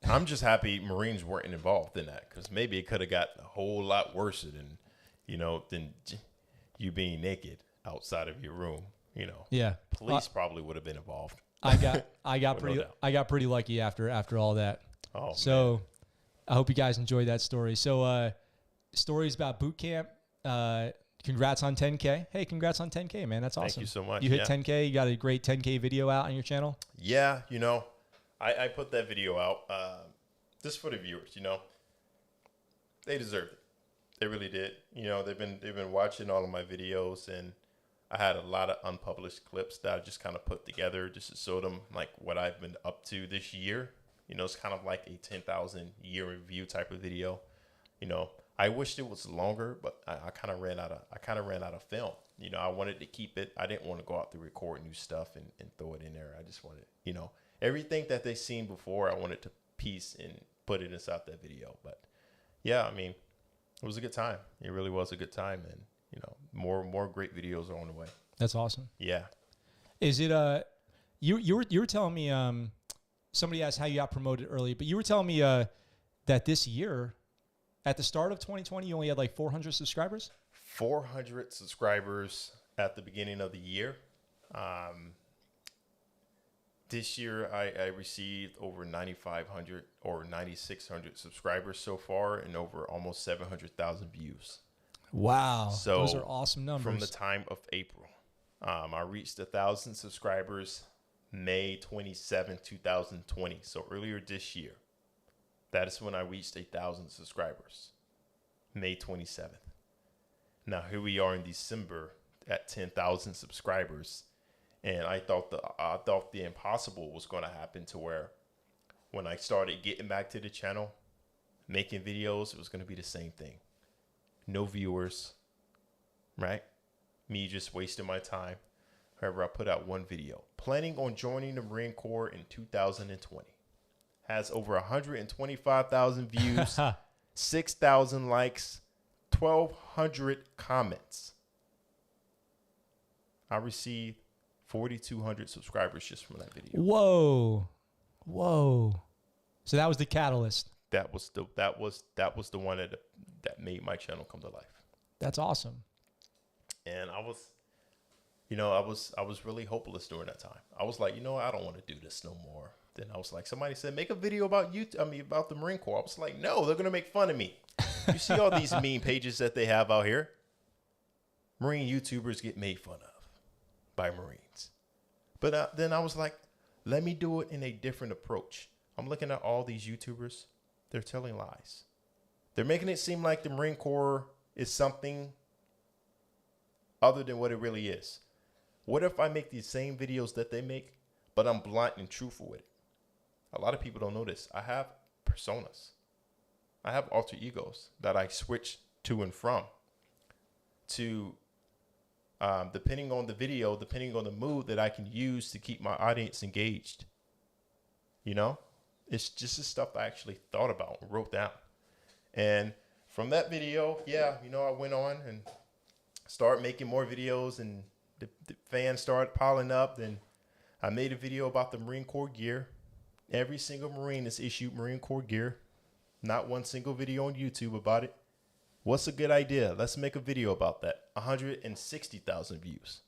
I'm just happy Marines weren't involved in that, because maybe it could have got a whole lot worse than you being naked outside of your room. Yeah. Police probably would have been involved. I got pretty lucky after all that. Oh, so man. I hope you guys enjoyed that story. So stories about boot camp. Congrats on 10K. Hey, congrats on 10K, man. That's awesome. Thank you so much. You hit 10K. You got a great 10K video out on your channel. Yeah, I put that video out just for the viewers. They deserved it. They really did. They've been watching all of my videos, and I had a lot of unpublished clips that I just kind of put together just to show them like what I've been up to this year. It's kind of like a 10,000 year review type of video. I wished it was longer, but I kind of ran out of film. I wanted to keep it. I didn't want to go out to record new stuff and throw it in there. I just wanted, everything that they've seen before, I wanted to piece and put it inside that video. But yeah, it was a good time. It really was a good time. And, more great videos are on the way. That's awesome. Yeah. Is it, you were telling me, somebody asked how you got promoted early, but you were telling me, that this year, at the start of 2020, you only had like 400 subscribers? 400 subscribers at the beginning of the year. This year, I received over 9,500 or 9,600 subscribers so far, and over almost 700,000 views. Wow. So those are awesome numbers. From the time of April. I reached 1,000 subscribers May 27, 2020. So earlier this year. That is when I reached 1,000 subscribers, May 27th. Now here we are in December at 10,000 subscribers, and I thought the impossible was going to happen, to where when I started getting back to the channel, making videos, it was going to be the same thing. No viewers, right? Me just wasting my time. However, I put out one video, planning on joining the Marine Corps in 2020. Has over 125,000 views, 6,000 likes, 1,200 comments. I received 4,200 subscribers just from that video. Whoa. So that was the catalyst. That was the one that made my channel come to life. That's awesome. And I was really hopeless during that time. I was like, I don't want to do this no more. Then I was like, somebody said, make a video about about the Marine Corps. I was like, no, they're going to make fun of me. You see all these meme pages that they have out here? Marine YouTubers get made fun of by Marines. But then I was like, let me do it in a different approach. I'm looking at all these YouTubers. They're telling lies. They're making it seem like the Marine Corps is something other than what it really is. What if I make these same videos that they make, but I'm blunt and truthful with it? A lot of people don't know this. I have personas. I have alter egos that I switch to and from to depending on the video, depending on the mood that I can use to keep my audience engaged. It's just the stuff I actually thought about and wrote down. And from that video, I went on and started making more videos, and the fans started piling up. Then I made a video about the Marine Corps gear. Every single Marine has issued Marine Corps gear. Not one single video on YouTube about it. What's a good idea? Let's make a video about that. 160,000 views.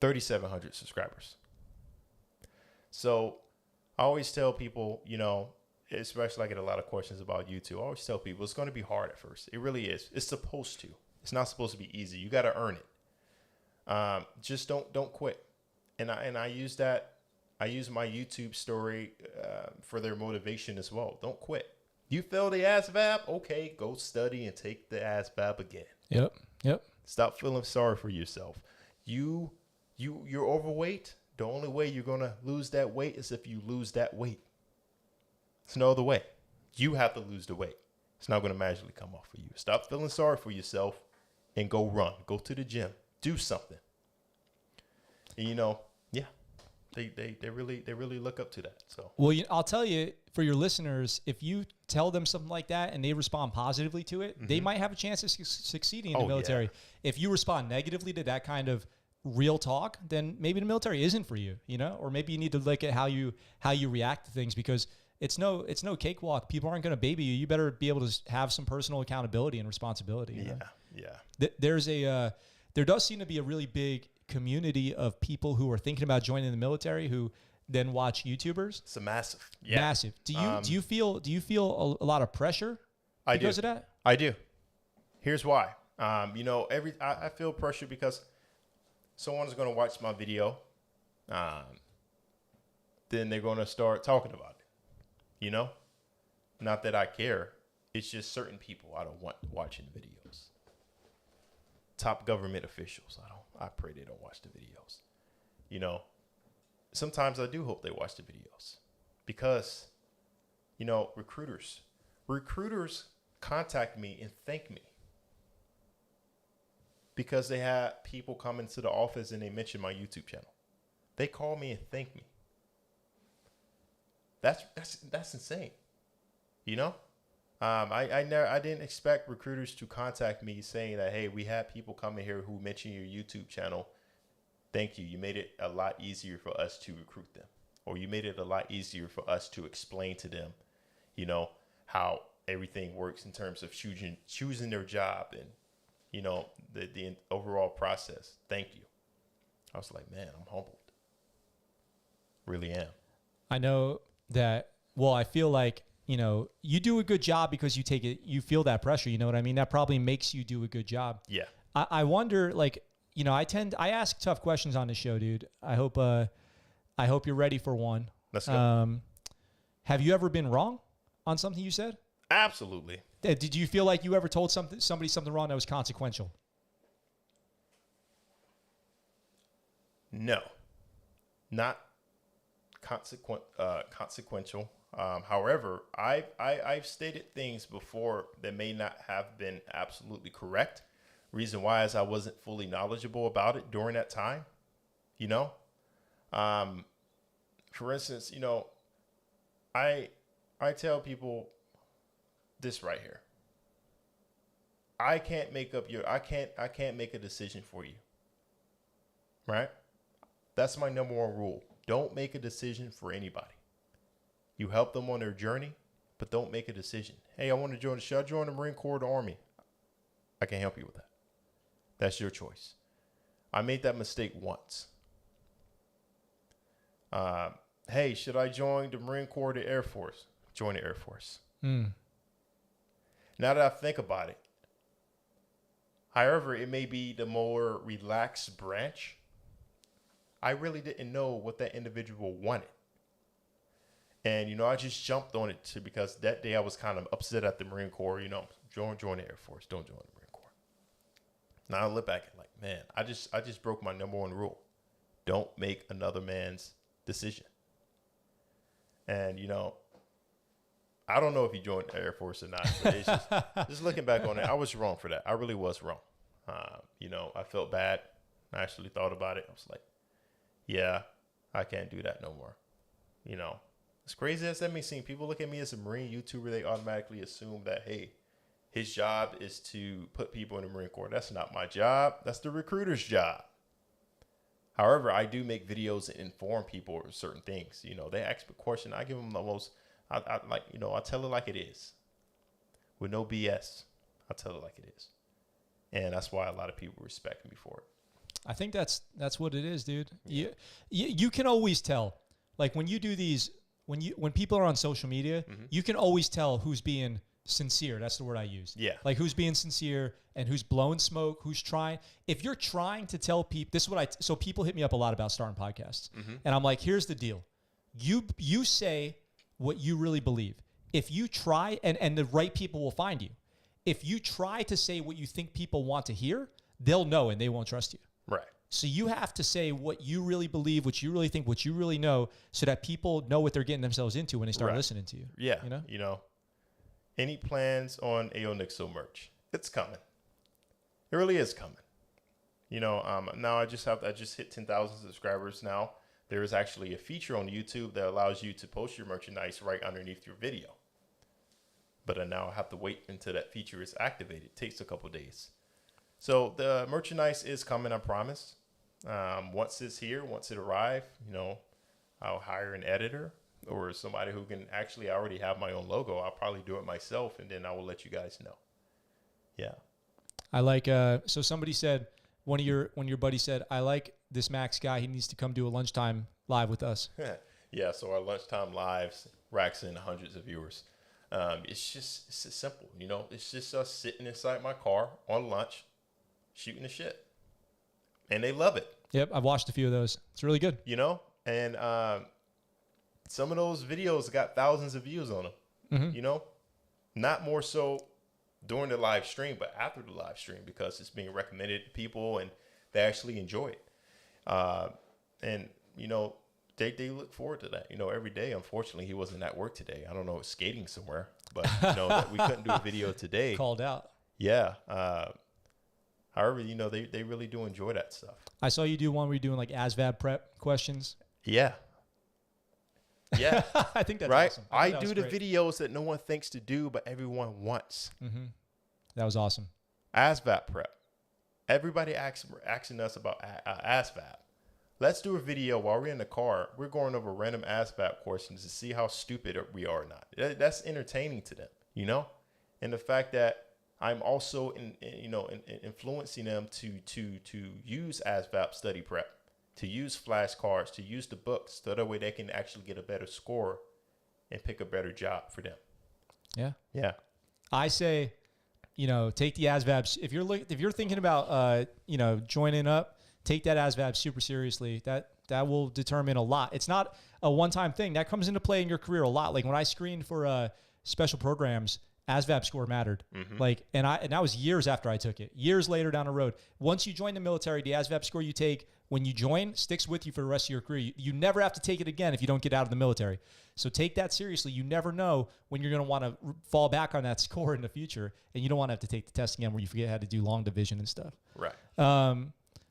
3,700 subscribers. So I always tell people, especially I get a lot of questions about YouTube. I always tell people it's going to be hard at first. It really is. It's supposed to. It's not supposed to be easy. You got to earn it. Just don't quit. And I use that. I use my YouTube story for their motivation as well. Don't quit. You failed the ASVAB? Okay, go study and take the ASVAB again. Yep. Stop feeling sorry for yourself. You're overweight. The only way you're going to lose that weight is if you lose that weight. There's no other way. You have to lose the weight. It's not going to magically come off for you. Stop feeling sorry for yourself and go run. Go to the gym. Do something. And they really look up to that. So I'll tell you, for your listeners, if you tell them something like that and they respond positively to it, they might have a chance of succeeding in the military. Yeah. If you respond negatively to that kind of real talk, then maybe the military isn't for you, or maybe you need to look at how you react to things, because it's no cakewalk. People aren't going to baby you. You better be able to have some personal accountability and responsibility. There does seem to be a really big community of people who are thinking about joining the military who then watch YouTubers. It's massive. Do you feel a lot of pressure because of that? I do. Here's why. I feel pressure because someone's going to watch my video. Then they're going to start talking about it. Not that I care. It's just certain people I don't want watching videos. Top government officials. I pray they don't watch the videos. Sometimes I do hope they watch the videos because, recruiters contact me and thank me because they had people come into the office and they mention my YouTube channel. They call me and thank me. That's insane. I didn't expect recruiters to contact me saying that, hey, we had people coming here who mentioned your YouTube channel. Thank you. You made it a lot easier for us to recruit them, or you made it a lot easier for us to explain to them, how everything works in terms of choosing their job and, the overall process. Thank you. I was like, man, I'm humbled. Really am. I know that. Well, I feel like, you do a good job because you feel that pressure. You know what I mean? That probably makes you do a good job. Yeah. I wonder, I ask tough questions on the show, dude. I hope you're ready for one. Let's go. Have you ever been wrong on something you said? Absolutely. Did you feel like you ever told somebody something wrong that was consequential? No, not consequential. However, I've stated things before that may not have been absolutely correct. Reason why is I wasn't fully knowledgeable about it during that time. For instance, I tell people this right here. I can't make a decision for you. Right? That's my number one rule. Don't make a decision for anybody. You help them on their journey, but don't make a decision. Hey, I want to join. Should I join the Marine Corps or the Army? I can't help you with that. That's your choice. I made that mistake once. Hey, should I join the Marine Corps or the Air Force? Join the Air Force. Now that I think about it, however, it may be the more relaxed branch. I really didn't know what that individual wanted. And, you know, I just jumped on it because that day I was kind of upset at the Marine Corps, you know, join the Air Force, don't join the Marine Corps. Now I look back and like, man, I just broke my number one rule. Don't make another man's decision. And, you know, I don't know if he joined the Air Force or not, but it's just looking back on it, I was wrong for that. I really was wrong. You know, I felt bad. I actually thought about it. I was like, yeah, I can't do that no more. You know, as crazy as that may seem, people look at me as a Marine YouTuber, they automatically assume that, hey, his job is to put people in the Marine Corps. That's not my job. That's the recruiter's job. However, I do make videos and inform people of certain things. You know, they ask me a question. I give them the most, I like, you know, I tell it like it is with no BS. I tell it like it is. And that's why a lot of people respect me for it. I think that's what it is, dude. You can always tell, like when you do these, when people are on social media, you can always tell who's being sincere. That's the word I use. Yeah. Like who's being sincere and who's blowing smoke, who's trying. If you're trying to tell people, this is what so people hit me up a lot about starting podcasts. And I'm like, here's the deal. You say what you really believe. If you try, and the right people will find you. If you try to say what you think people want to hear, they'll know and they won't trust you. Right. So you have to say what you really believe, what you really think, what you really know, so that people know what they're getting themselves into when they start listening to you. Yeah. You know, any plans on AONIXO merch? It's coming. It really is coming. You know, now I just hit 10,000 subscribers now. There is actually a feature on YouTube that allows you to post your merchandise right underneath your video. But now I have to wait until that feature is activated. It takes a couple days. So the merchandise is coming, I promise. Once it's here, once it arrives, you know, I'll hire an editor or somebody who can actually, I already have my own logo. I'll probably do it myself, and then I will let you guys know. Yeah. I like, so somebody said, one of your buddies said, I like this Max guy. He needs to come do a lunchtime live with us. Yeah. So our lunchtime lives racks in hundreds of viewers. It's just simple, you know, it's just us sitting inside my car on lunch, shooting the shit, and they love it. Yep. I've watched a few of those. It's really good. You know, and some of those videos got thousands of views on them, you know, not more so during the live stream, but after the live stream, because it's being recommended to people and they actually enjoy it. And, you know, they look forward to that, you know, every day. Unfortunately, he wasn't at work today. I don't know, skating somewhere, but you know, that we couldn't do a video today. Called out. Yeah. However, you know, they really do enjoy that stuff. I saw you do one where you're doing like ASVAB prep questions. Yeah. Yeah. I think that's right. awesome. I do the videos that no one thinks to do, but everyone wants. That was awesome. ASVAB prep. Everybody asking us about ASVAB. Let's do a video while we're in the car. We're going over random ASVAB questions to see how stupid we are or not. That's entertaining to them, you know? And the fact that I'm also influencing them to use ASVAB study prep, to use flashcards, to use the books, so that way they can actually get a better score and pick a better job for them. Yeah. Yeah. I say, you know, take the ASVAB. If you're thinking about, you know, joining up, take that ASVAB super seriously. That will determine a lot. It's not a one-time thing. That comes into play in your career a lot. Like when I screened for special programs, ASVAB score mattered. Like, and that was years after I took it. Years later down the road. Once you join the military, the ASVAB score you take when you join sticks with you for the rest of your career. You never have to take it again if you don't get out of the military. So take that seriously. You never know when you're going to want to fall back on that score in the future, and you don't want to have to take the test again where you forget how to do long division and stuff. Right.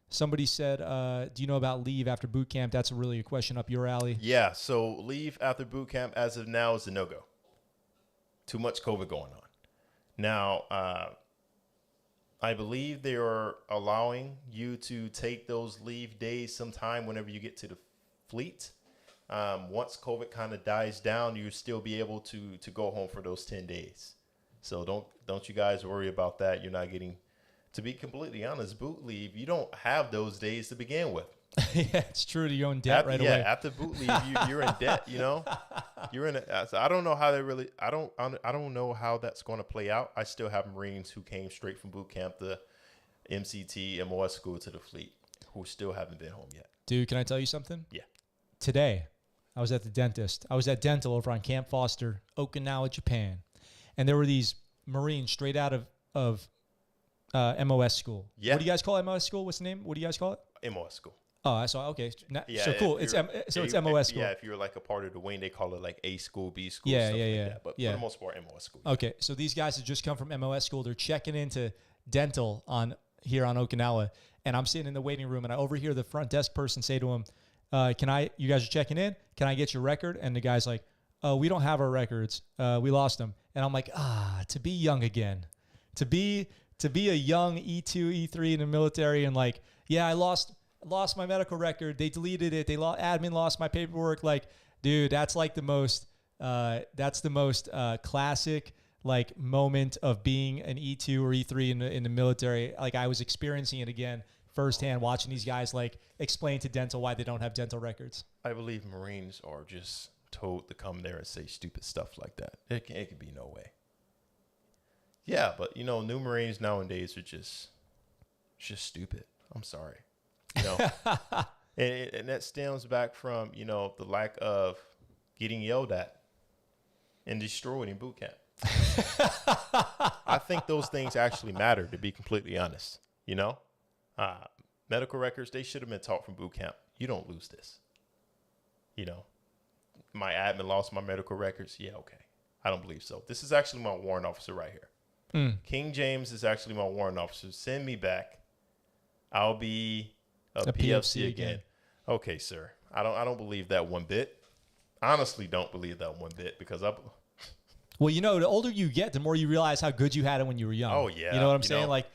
Somebody said, do you know about leave after boot camp? That's really a question up your alley. Yeah. So leave after boot camp as of now is a no-go. Too much COVID going on. Now, I believe they are allowing you to take those leave days sometime whenever you get to the fleet. Once COVID kind of dies down, you still be able to go home for those 10 days. So don't you guys worry about that. You're not getting, to be completely honest, boot leave. You don't have those days to begin with. Yeah, it's true. To your own debt right away. After boot leave, you're in debt. You know, you're in. So I don't know how they really. I don't know how that's going to play out. I still have Marines who came straight from boot camp, the MCT, MOS school to the fleet, who still haven't been home yet. Dude, can I tell you something? Yeah. Today, I was at the dentist. I was at dental over on Camp Foster, Okinawa, Japan, and there were these Marines straight out of MOS school. Yeah. What do you guys call MOS school? What's the name? What do you guys call it? MOS school. Oh, I saw. Okay, Yeah, so cool. It's MOS school. Yeah, if you're like a part of the wing, they call it like A school, B school. Yeah, stuff yeah, like yeah. That. But yeah. for the most part, MOS school. Okay, so these guys have just come from MOS school. They're checking into dental here on Okinawa, and I'm sitting in the waiting room, and I overhear the front desk person say to him, you guys are checking in? Can I get your record? And the guy's like, oh, we don't have our records. We lost them. And I'm like, to be young again, to be a young E2, E3 in the military, and like, yeah, I lost my medical record. They deleted it. Admin lost my paperwork. Like, dude, that's like the most classic like moment of being an E2 or E3 in the military. Like, I was experiencing it again firsthand, watching these guys like explain to dental why they don't have dental records. I believe Marines are just told to come there and say stupid stuff like that. It could be no way. Yeah, but new Marines nowadays are just stupid. I'm sorry. And that stems back from, the lack of getting yelled at and destroyed in boot camp. I think those things actually matter, to be completely honest. Medical records, they should have been taught from boot camp. You don't lose this. My admin lost my medical records. Yeah, okay. I don't believe so. This is actually my warrant officer right here. King James is actually my warrant officer. Send me back. I'll be a PFC again. Okay, sir. I don't believe that one bit. Honestly, don't believe that one bit because Well, the older you get, the more you realize how good you had it when you were young. Oh yeah. You know what I'm saying? Like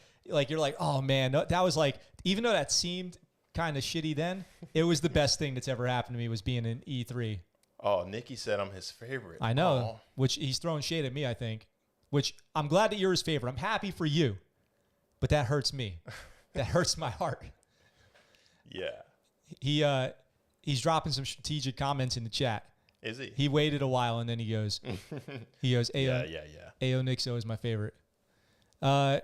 you're like, oh man, that was like, even though that seemed kind of shitty then, it was the best thing that's ever happened to me was being an E3. Oh, Nikki said I'm his favorite. I know, which he's throwing shade at me, I think, which I'm glad that you're his favorite. I'm happy for you, but that hurts me. That hurts my heart. Yeah. He's dropping some strategic comments in the chat. Is he? He waited a while and then he goes, yeah. AONIXO is my favorite. So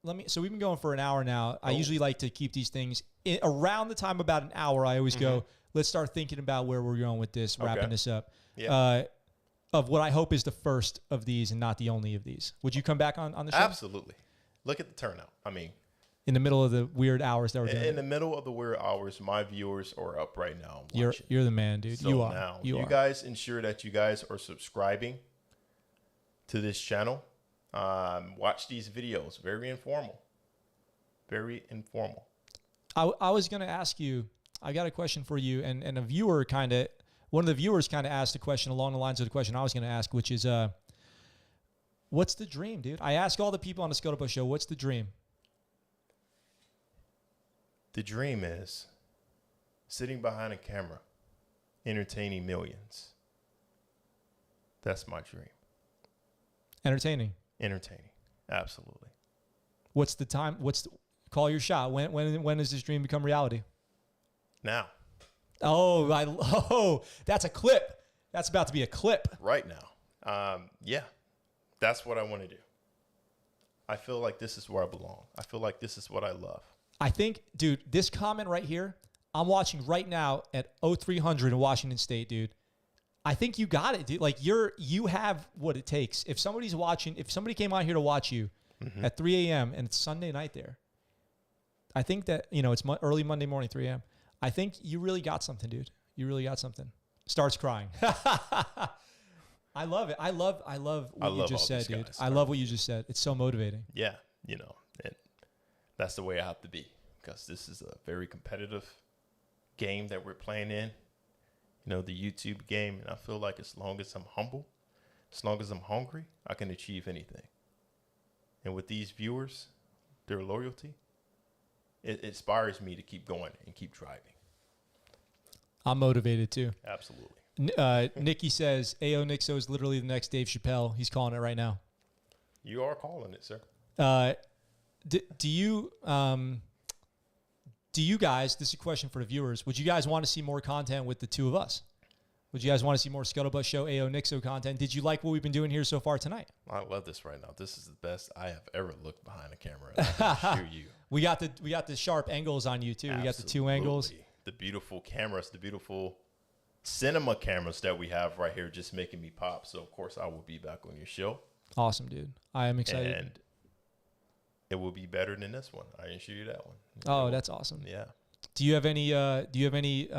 we've been going for an hour now. I usually like to keep these things around the time about an hour. I always go, let's start thinking about where we're going with this, wrapping this up. Yeah. Of what I hope is the first of these and not the only of these. Would you come back on the show? Absolutely. Look at the turnout. I mean, in the middle of the weird hours that we're doing. In the middle of the weird hours, my viewers are up right now. You're the man, dude. So you are. Now, you guys ensure that you guys are subscribing to this channel. Watch these videos. Very informal. Very informal. I was going to ask you, I got a question for you, and one of the viewers kind of asked a question along the lines of the question I was going to ask, which is, what's the dream, dude? I ask all the people on the ScuttleButt Show, what's the dream? The dream is sitting behind a camera, entertaining millions. That's my dream. Entertaining. Absolutely. What's the time? Call your shot. When does this dream become reality? Now. Oh, that's a clip. That's about to be a clip. Right now. Yeah. That's what I want to do. I feel like this is where I belong. I feel like this is what I love. I think, dude, this comment right here, I'm watching right now at 0300 in Washington State, dude. I think you got it, dude. Like you have what it takes. If somebody came out here to watch you at 3 a.m. and it's Sunday night there, I think that, it's early Monday morning, 3 a.m. I think you really got something, dude. You really got something. Starts crying. I love it. I love what you just said, dude. I love what you just said. It's so motivating. Yeah, and that's the way I have to be because this is a very competitive game that we're playing in. The YouTube game, and I feel like as long as I'm humble, as long as I'm hungry, I can achieve anything. And with these viewers, their loyalty, it inspires me to keep going and keep driving. I'm motivated too. Absolutely. Nikki says AONIXO is literally the next Dave Chappelle. He's calling it right now. You are calling it, sir. Do you guys, this is a question for the viewers, would you guys want to see more content with the two of us? Would you guys want to see more ScuttleButt Show AONIXO content? Did you like what we've been doing here so far tonight? I love this right now. This is the best I have ever looked behind the camera. I can assure you. We got the sharp angles on you too. Absolutely. We got the two angles. The beautiful cameras, the beautiful cinema cameras that we have right here just making me pop. So, of course, I will be back on your show. Awesome, dude. I am excited. And it will be better than this one. I assure you that one. Oh, that's awesome. Yeah. Do you have any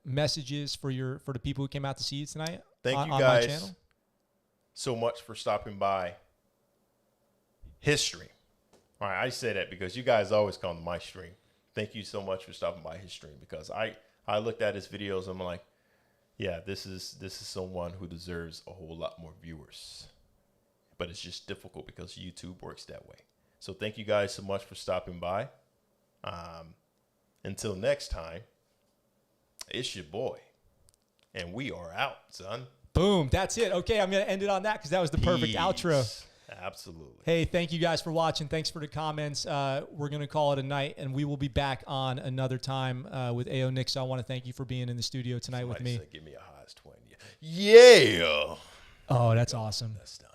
messages for the people who came out to see you tonight? Thank you guys so much for stopping by. History. All right, I say that because you guys always come to my stream. Thank you so much for stopping by his stream, because I looked at his videos and I'm like, yeah, this is someone who deserves a whole lot more viewers. But it's just difficult because YouTube works that way. So thank you guys so much for stopping by. Until next time, it's your boy. And we are out, son. Boom. That's it. Okay, I'm going to end it on that because that was the perfect outro. Absolutely. Hey, thank you guys for watching. Thanks for the comments. We're going to call it a night, and we will be back on another time with AONIXO. I want to thank you for being in the studio tonight with me. Said, give me a highs 20. Yeah. Oh, that's awesome. That's done.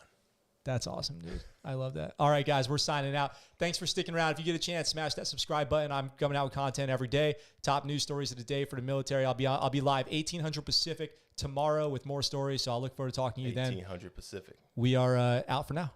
That's awesome, dude. I love that. All right, guys, we're signing out. Thanks for sticking around. If you get a chance, smash that subscribe button. I'm coming out with content every day. Top news stories of the day for the military. I'll be live 1800 Pacific tomorrow with more stories, so I'll look forward to talking to you then. 1800 Pacific. We are out for now.